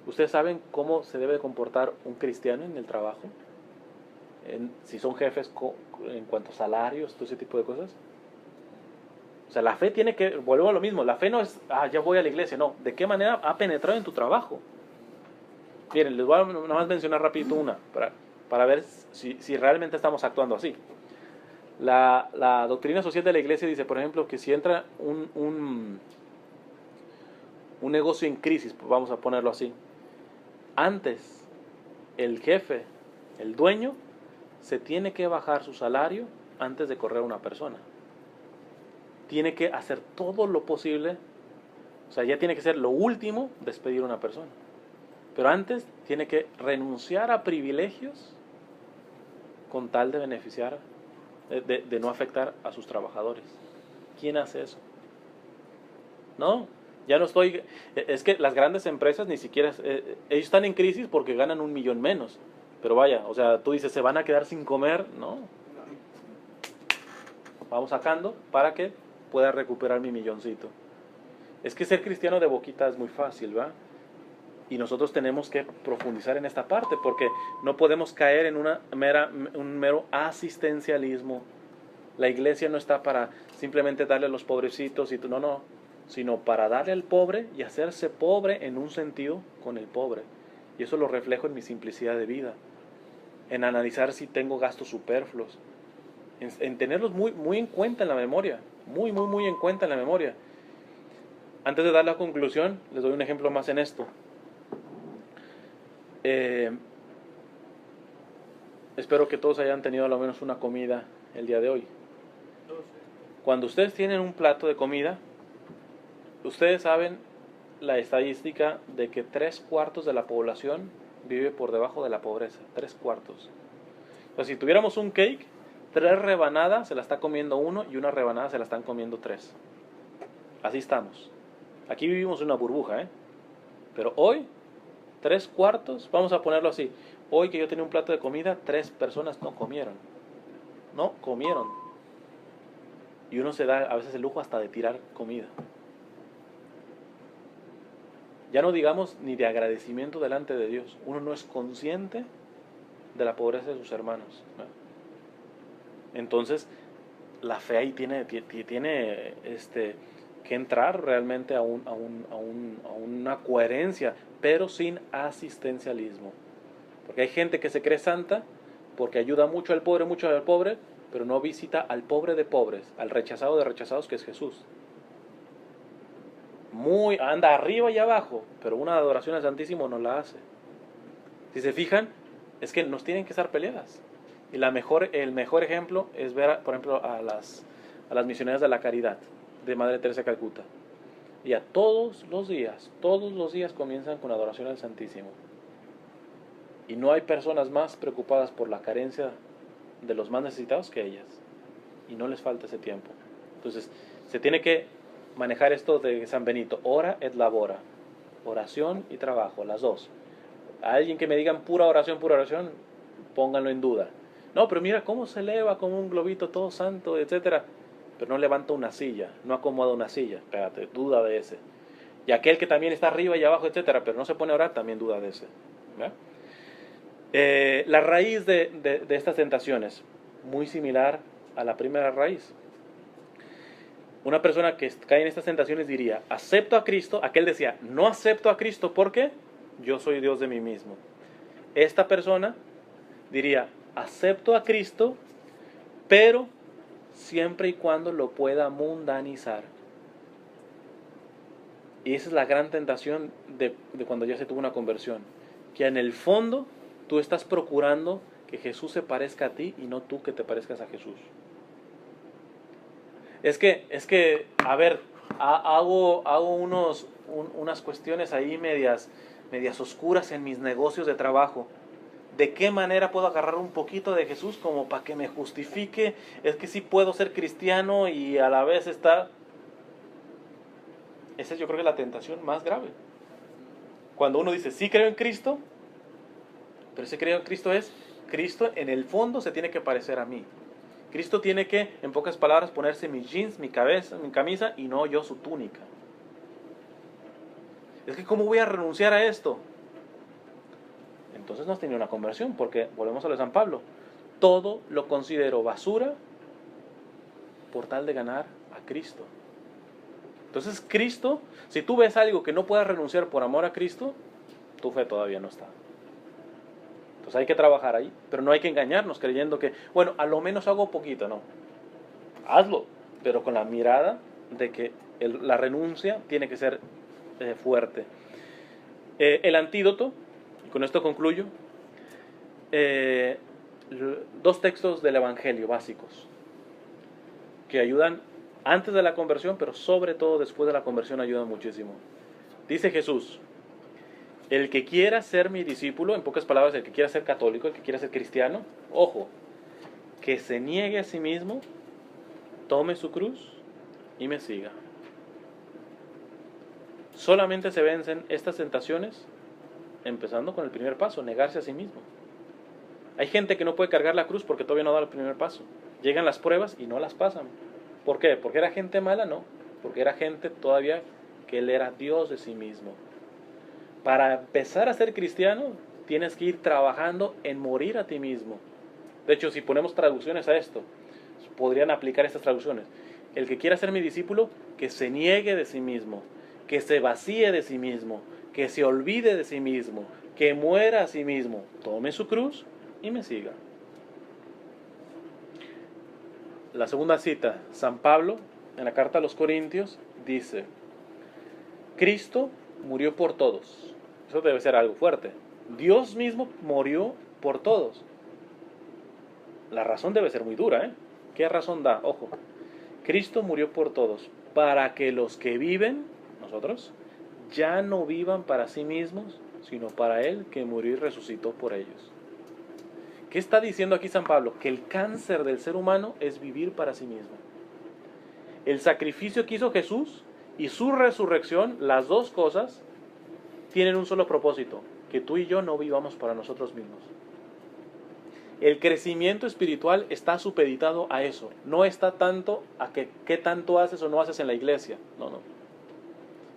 ¿Ustedes saben cómo se debe comportar un cristiano en el trabajo? Si son jefes en cuanto a salarios, todo ese tipo de cosas. O sea, la fe tiene que, volvemos a lo mismo, la fe no es, ya voy a la iglesia, no. ¿De qué manera ha penetrado en tu trabajo? Miren, les voy a nada más mencionar rapidito una, para ver si realmente estamos actuando así. La doctrina social de la iglesia dice, por ejemplo, que si entra un negocio en crisis, vamos a ponerlo así, antes el jefe, el dueño, se tiene que bajar su salario antes de correr a una persona. Tiene que hacer todo lo posible, o sea, ya tiene que ser lo último despedir a una persona. Pero antes tiene que renunciar a privilegios con tal de beneficiar, de no afectar a sus trabajadores. ¿Quién hace eso? No, Ya no estoy... Es que las grandes empresas ni siquiera... ellos están en crisis porque ganan 1 millón menos. Pero vaya, o sea, tú dices, ¿se van a quedar sin comer? No. Vamos sacando para que pueda recuperar mi milloncito. Es que ser cristiano de boquita es muy fácil, ¿va? Y nosotros tenemos que profundizar en esta parte porque no podemos caer en un mero asistencialismo. La iglesia no está para simplemente darle a los pobrecitos y no, sino para darle al pobre y hacerse pobre en un sentido con el pobre. Y eso lo reflejo en mi simplicidad de vida, en analizar si tengo gastos superfluos, en tenerlos muy, muy en cuenta en la memoria, muy, muy, muy en cuenta en la memoria. Antes de dar la conclusión, les doy un ejemplo más en esto. Espero que todos hayan tenido al menos una comida el día de hoy. Cuando ustedes tienen un plato de comida, ustedes saben la estadística de que 3/4 de la población vive por debajo de la pobreza. 3/4. O sea, si tuviéramos un cake, 3 rebanadas se la está comiendo uno y una rebanada se la están comiendo 3. Así estamos. Aquí vivimos en una burbuja, ¿eh? Pero hoy, 3/4, vamos a ponerlo así. Hoy que yo tenía un plato de comida, 3 personas no comieron. No comieron. Y uno se da a veces el lujo hasta de tirar comida. Ya no digamos ni de agradecimiento delante de Dios. Uno no es consciente de la pobreza de sus hermanos, ¿no? Entonces, la fe ahí tiene que entrar realmente a una coherencia, pero sin asistencialismo. Porque hay gente que se cree santa porque ayuda mucho al pobre, pero no visita al pobre de pobres, al rechazado de rechazados, que es Jesús. Anda arriba y abajo, pero una adoración al Santísimo no la hace. Si se fijan, es que nos tienen que estar peleadas. Y el mejor ejemplo es ver, por ejemplo, a las misioneras de la caridad de Madre Teresa de Calcuta. Y todos los días comienzan con adoración al Santísimo. Y no hay personas más preocupadas por la carencia de los más necesitados que ellas. Y no les falta ese tiempo. Entonces, se tiene que manejar esto de San Benito: ora et labora, oración y trabajo, las dos. A alguien que me digan pura oración, pónganlo en duda. No, pero mira cómo se eleva como un globito todo santo, etcétera. Pero no levanta una silla, no acomoda una silla. Espérate, duda de ese. Y aquel que también está arriba y abajo, etcétera, pero no se pone a orar, también duda de ese. La raíz de estas tentaciones, muy similar a la primera raíz. Una persona que cae en estas tentaciones diría: acepto a Cristo. Aquel decía: no acepto a Cristo porque yo soy Dios de mí mismo. Esta persona diría: acepto a Cristo, pero siempre y cuando lo pueda mundanizar. Y esa es la gran tentación de cuando ya se tuvo una conversión, que en el fondo tú estás procurando que Jesús se parezca a ti y no tú que te parezcas a Jesús. Es que a ver, hago unas cuestiones ahí medias oscuras en mis negocios de trabajo. ¿De qué manera puedo agarrar un poquito de Jesús como para que me justifique? Es que sí puedo ser cristiano y a la vez estar... Esa yo creo que es la tentación más grave. Cuando uno dice, sí creo en Cristo, pero ese creo en Cristo Cristo en el fondo se tiene que parecer a mí. Cristo tiene que, en pocas palabras, ponerse mis jeans, mi camisa y no yo su túnica. Es que ¿cómo voy a renunciar a esto? Entonces no has tenido una conversión, porque volvemos a lo de San Pablo: todo lo considero basura por tal de ganar a Cristo. Entonces Cristo, si tú ves algo que no puedas renunciar por amor a Cristo, tu fe todavía no está. Entonces hay que trabajar ahí, pero no hay que engañarnos creyendo que, bueno, a lo menos hago poquito. No, hazlo, pero con la mirada de que la renuncia tiene que ser fuerte. El antídoto, y con esto concluyo, 2 textos del Evangelio básicos que ayudan antes de la conversión, pero sobre todo después de la conversión ayudan muchísimo. Dice Jesús: el que quiera ser mi discípulo, en pocas palabras, el que quiera ser católico, el que quiera ser cristiano, ojo, que se niegue a sí mismo, tome su cruz y me siga. Solamente se vencen estas tentaciones empezando con el primer paso, negarse a sí mismo. Hay gente que no puede cargar la cruz porque todavía no da el primer paso. Llegan las pruebas y no las pasan. ¿Por qué? ¿Porque era gente mala? No. Porque era gente todavía que él era Dios de sí mismo. Para empezar a ser cristiano, tienes que ir trabajando en morir a ti mismo. De hecho, si ponemos traducciones a esto, podrían aplicar estas traducciones. El que quiera ser mi discípulo, que se niegue de sí mismo, que se vacíe de sí mismo, que se olvide de sí mismo, que muera a sí mismo, tome su cruz y me siga. La segunda cita, San Pablo, en la carta a los Corintios, dice: Cristo murió por todos. Eso debe ser algo fuerte. Dios mismo murió por todos. La razón debe ser muy dura, ¿eh? ¿Qué razón da? Ojo. Cristo murió por todos, para que los que viven, nosotros, ya no vivan para sí mismos, sino para Él que murió y resucitó por ellos. ¿Qué está diciendo aquí San Pablo? Que el cáncer del ser humano es vivir para sí mismo. El sacrificio que hizo Jesús y su resurrección, las dos cosas, tienen un solo propósito: que tú y yo no vivamos para nosotros mismos. El crecimiento espiritual está supeditado a eso. No está tanto a qué tanto haces o no haces en la iglesia. No.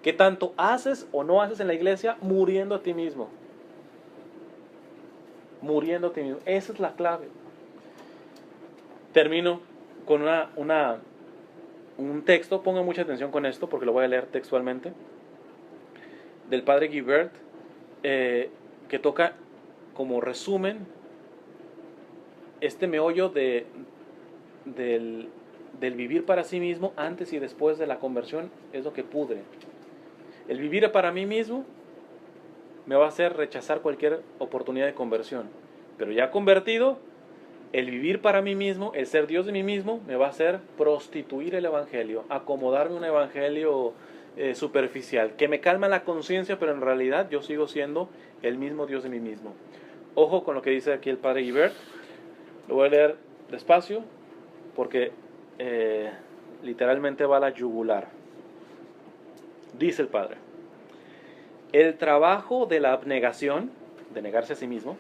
¿Qué tanto haces o no haces en la iglesia muriendo a ti mismo? Muriendo a ti mismo. Esa es la clave. Termino con un texto. Pongan mucha atención con esto porque lo voy a leer textualmente. Del padre Guibert, que toca como resumen este meollo del vivir para sí mismo antes y después de la conversión. Es lo que pudre. El vivir para mí mismo me va a hacer rechazar cualquier oportunidad de conversión. Pero ya convertido, el vivir para mí mismo, el ser Dios de mí mismo, me va a hacer prostituir el evangelio, acomodarme un evangelio superficial, que me calma la conciencia, pero en realidad yo sigo siendo el mismo Dios de mí mismo. Ojo con lo que dice aquí el padre Guibert. Lo voy a leer despacio porque literalmente va a la yugular. Dice el padre: el trabajo de la abnegación, de negarse a sí mismo,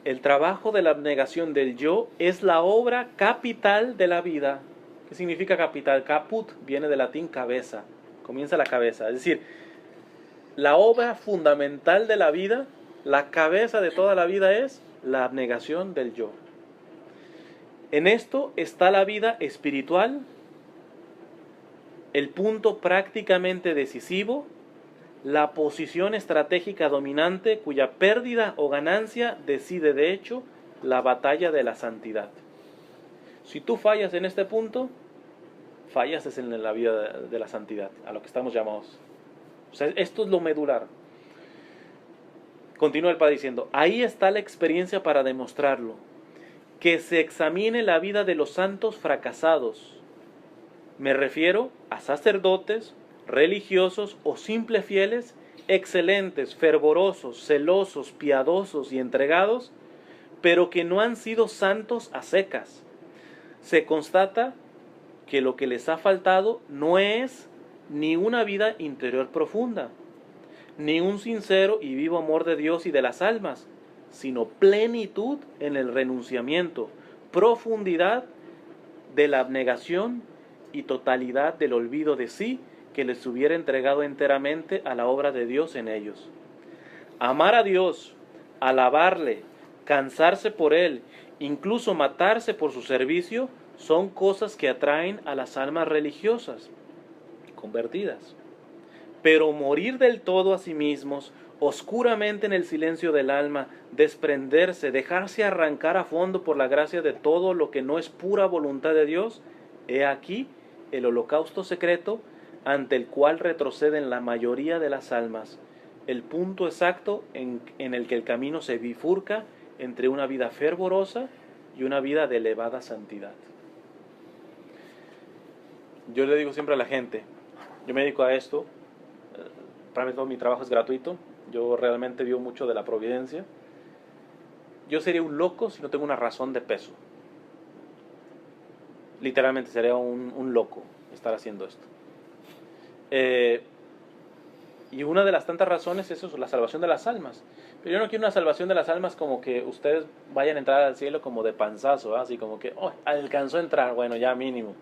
el trabajo de la abnegación del yo es la obra capital de la vida. ¿Qué significa capital? Caput viene del latín cabeza, comienza la cabeza. Es decir, la obra fundamental de la vida, la cabeza de toda la vida es la abnegación del yo. En esto está la vida espiritual, el punto prácticamente decisivo, la posición estratégica dominante cuya pérdida o ganancia decide de hecho la batalla de la santidad. Si tú fallas en este punto, fallas en la vida de la santidad, a lo que estamos llamados. O sea, esto es lo medular. Continúa el padre diciendo: ahí está la experiencia para demostrarlo. Que se examine la vida de los santos fracasados. Me refiero a sacerdotes, religiosos o simples fieles, excelentes, fervorosos, celosos, piadosos y entregados, pero que no han sido santos a secas. Se constata que lo que les ha faltado no es ni una vida interior profunda, ni un sincero y vivo amor de Dios y de las almas, sino plenitud en el renunciamiento, profundidad de la abnegación y totalidad del olvido de sí que les hubiera entregado enteramente a la obra de Dios en ellos. Amar a Dios, alabarle, cansarse por Él, incluso matarse por su servicio, son cosas que atraen a las almas religiosas convertidas. Pero morir del todo a sí mismos, oscuramente en el silencio del alma, desprenderse, dejarse arrancar a fondo por la gracia de todo lo que no es pura voluntad de Dios, he aquí el holocausto secreto ante el cual retroceden la mayoría de las almas, el punto exacto en el que el camino se bifurca entre una vida fervorosa y una vida de elevada santidad. Yo le digo siempre a la gente, yo me dedico a esto, para mí todo mi trabajo es gratuito, yo realmente vivo mucho de la providencia. Yo sería un loco si no tengo una razón de peso. Literalmente sería un loco estar haciendo esto. Y una de las tantas razones es eso, la salvación de las almas. Pero yo no quiero una salvación de las almas como que ustedes vayan a entrar al cielo como de panzazo, así como que, oh, alcanzó a entrar, bueno, ya mínimo.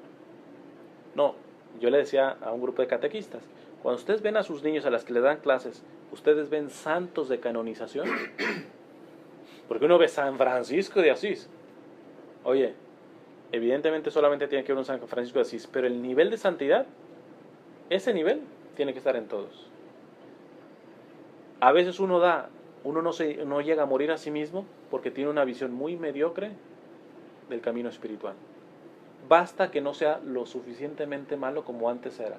No, yo le decía a un grupo de catequistas, cuando ustedes ven a sus niños a las que le dan clases, ustedes ven santos de canonización. Porque uno ve San Francisco de Asís. Oye, evidentemente solamente tiene que ver un San Francisco de Asís, pero el nivel de santidad, ese nivel tiene que estar en todos. A veces uno no llega a morir a sí mismo porque tiene una visión muy mediocre del camino espiritual. Basta que no sea lo suficientemente malo como antes era.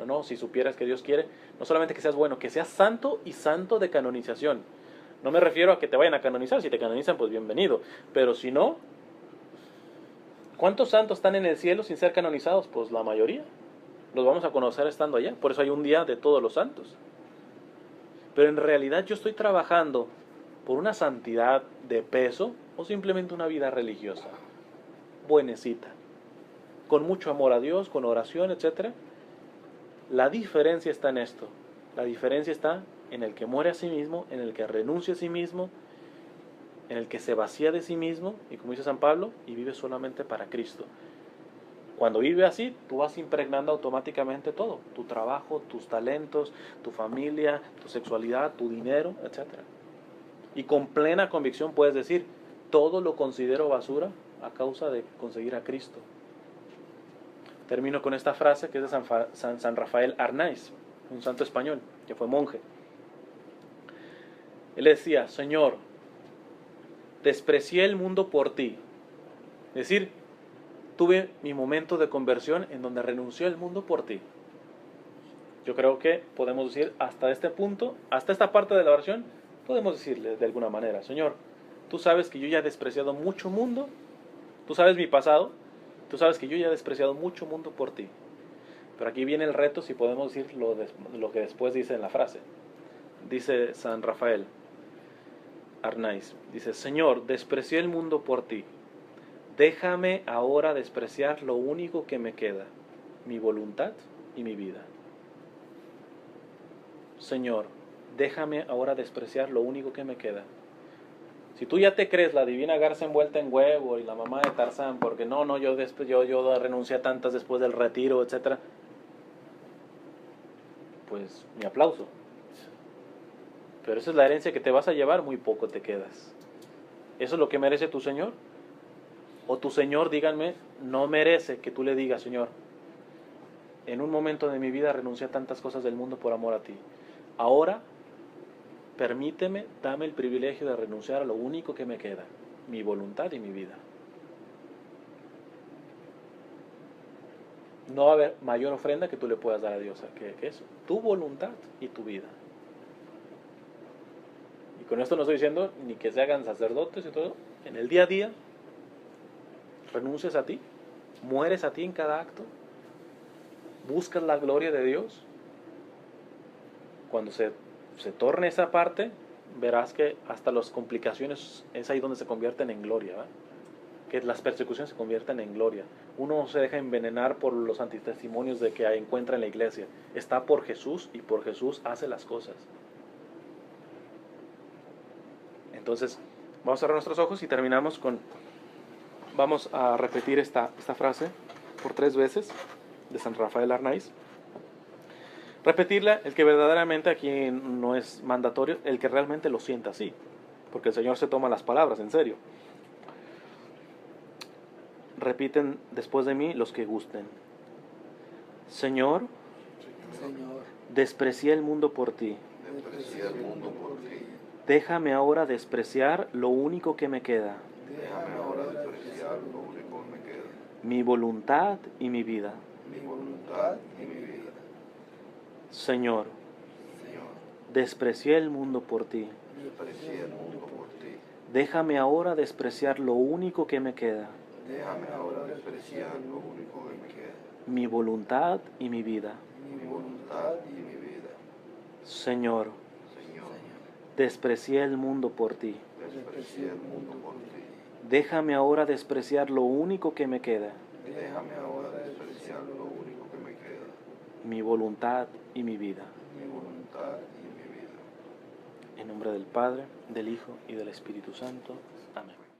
No, si supieras que Dios quiere, no solamente que seas bueno, que seas santo y santo de canonización. No me refiero a que te vayan a canonizar, si te canonizan pues bienvenido, pero si no, ¿cuántos santos están en el cielo sin ser canonizados? Pues la mayoría. Los vamos a conocer estando allá, por eso hay un día de todos los santos. Pero en realidad yo estoy trabajando por una santidad de peso o simplemente una vida religiosa, buenecita, con mucho amor a Dios, con oración, etc. La diferencia está en esto. La diferencia está en el que muere a sí mismo, en el que renuncia a sí mismo, en el que se vacía de sí mismo, y como dice San Pablo, y vive solamente para Cristo. Cuando vive así, tú vas impregnando automáticamente todo, tu trabajo, tus talentos, tu familia, tu sexualidad, tu dinero, etc. Y con plena convicción puedes decir, todo lo considero basura a causa de conseguir a Cristo. Termino con esta frase que es de San Rafael Arnaiz, un santo español que fue monje. Él decía, Señor, desprecié el mundo por ti. Es decir, tuve mi momento de conversión en donde renunció el mundo por ti. Yo creo que podemos decir hasta este punto, hasta esta parte de la oración, podemos decirle de alguna manera, Señor, tú sabes que yo ya he despreciado mucho mundo, tú sabes mi pasado, tú sabes que yo ya he despreciado mucho mundo por ti. Pero aquí viene el reto si podemos decir lo que después dice en la frase. Dice San Rafael Arnaiz, dice, Señor, desprecié el mundo por ti. Déjame ahora despreciar lo único que me queda, mi voluntad y mi vida. Señor, déjame ahora despreciar lo único que me queda. Si tú ya te crees la divina garza envuelta en huevo y la mamá de Tarzán, porque yo renuncié a tantas después del retiro, etc., pues mi aplauso. Pero esa es la herencia que te vas a llevar, muy poco te quedas. ¿Eso es lo que merece tu Señor? O tu Señor, díganme, no merece que tú le digas, Señor, en un momento de mi vida renuncié a tantas cosas del mundo por amor a ti. Ahora, permíteme, dame el privilegio de renunciar a lo único que me queda, mi voluntad y mi vida. No va a haber mayor ofrenda que tú le puedas dar a Dios que eso, tu voluntad y tu vida. Y con esto no estoy diciendo ni que se hagan sacerdotes y todo. En el día a día, renuncias a ti, mueres a ti en cada acto, buscas la gloria de Dios. Cuando se torne esa parte, verás que hasta las complicaciones es ahí donde se convierten en gloria, ¿verdad? Que las persecuciones se convierten en gloria. Uno no se deja envenenar por los antitestimonios de que encuentra en la iglesia. Está por Jesús y por Jesús hace las cosas. Entonces, vamos a cerrar nuestros ojos y terminamos con... Vamos a repetir esta frase por 3 veces de San Rafael Arnaiz. Repetirla, el que verdaderamente aquí no es mandatorio, el que realmente lo sienta así, porque el Señor se toma las palabras en serio. Repiten después de mí los que gusten. Señor, desprecié el mundo por ti. Déjame ahora despreciar lo único que me queda. Mi voluntad y mi vida. Señor, desprecié el mundo por ti. Déjame ahora despreciar lo único que me queda. Mi voluntad y mi vida. Señor, desprecié el mundo por ti. Déjame ahora despreciar lo único que me queda. Mi voluntad y mi vida. nombre del Padre, del Hijo y del Espíritu Santo. Amén.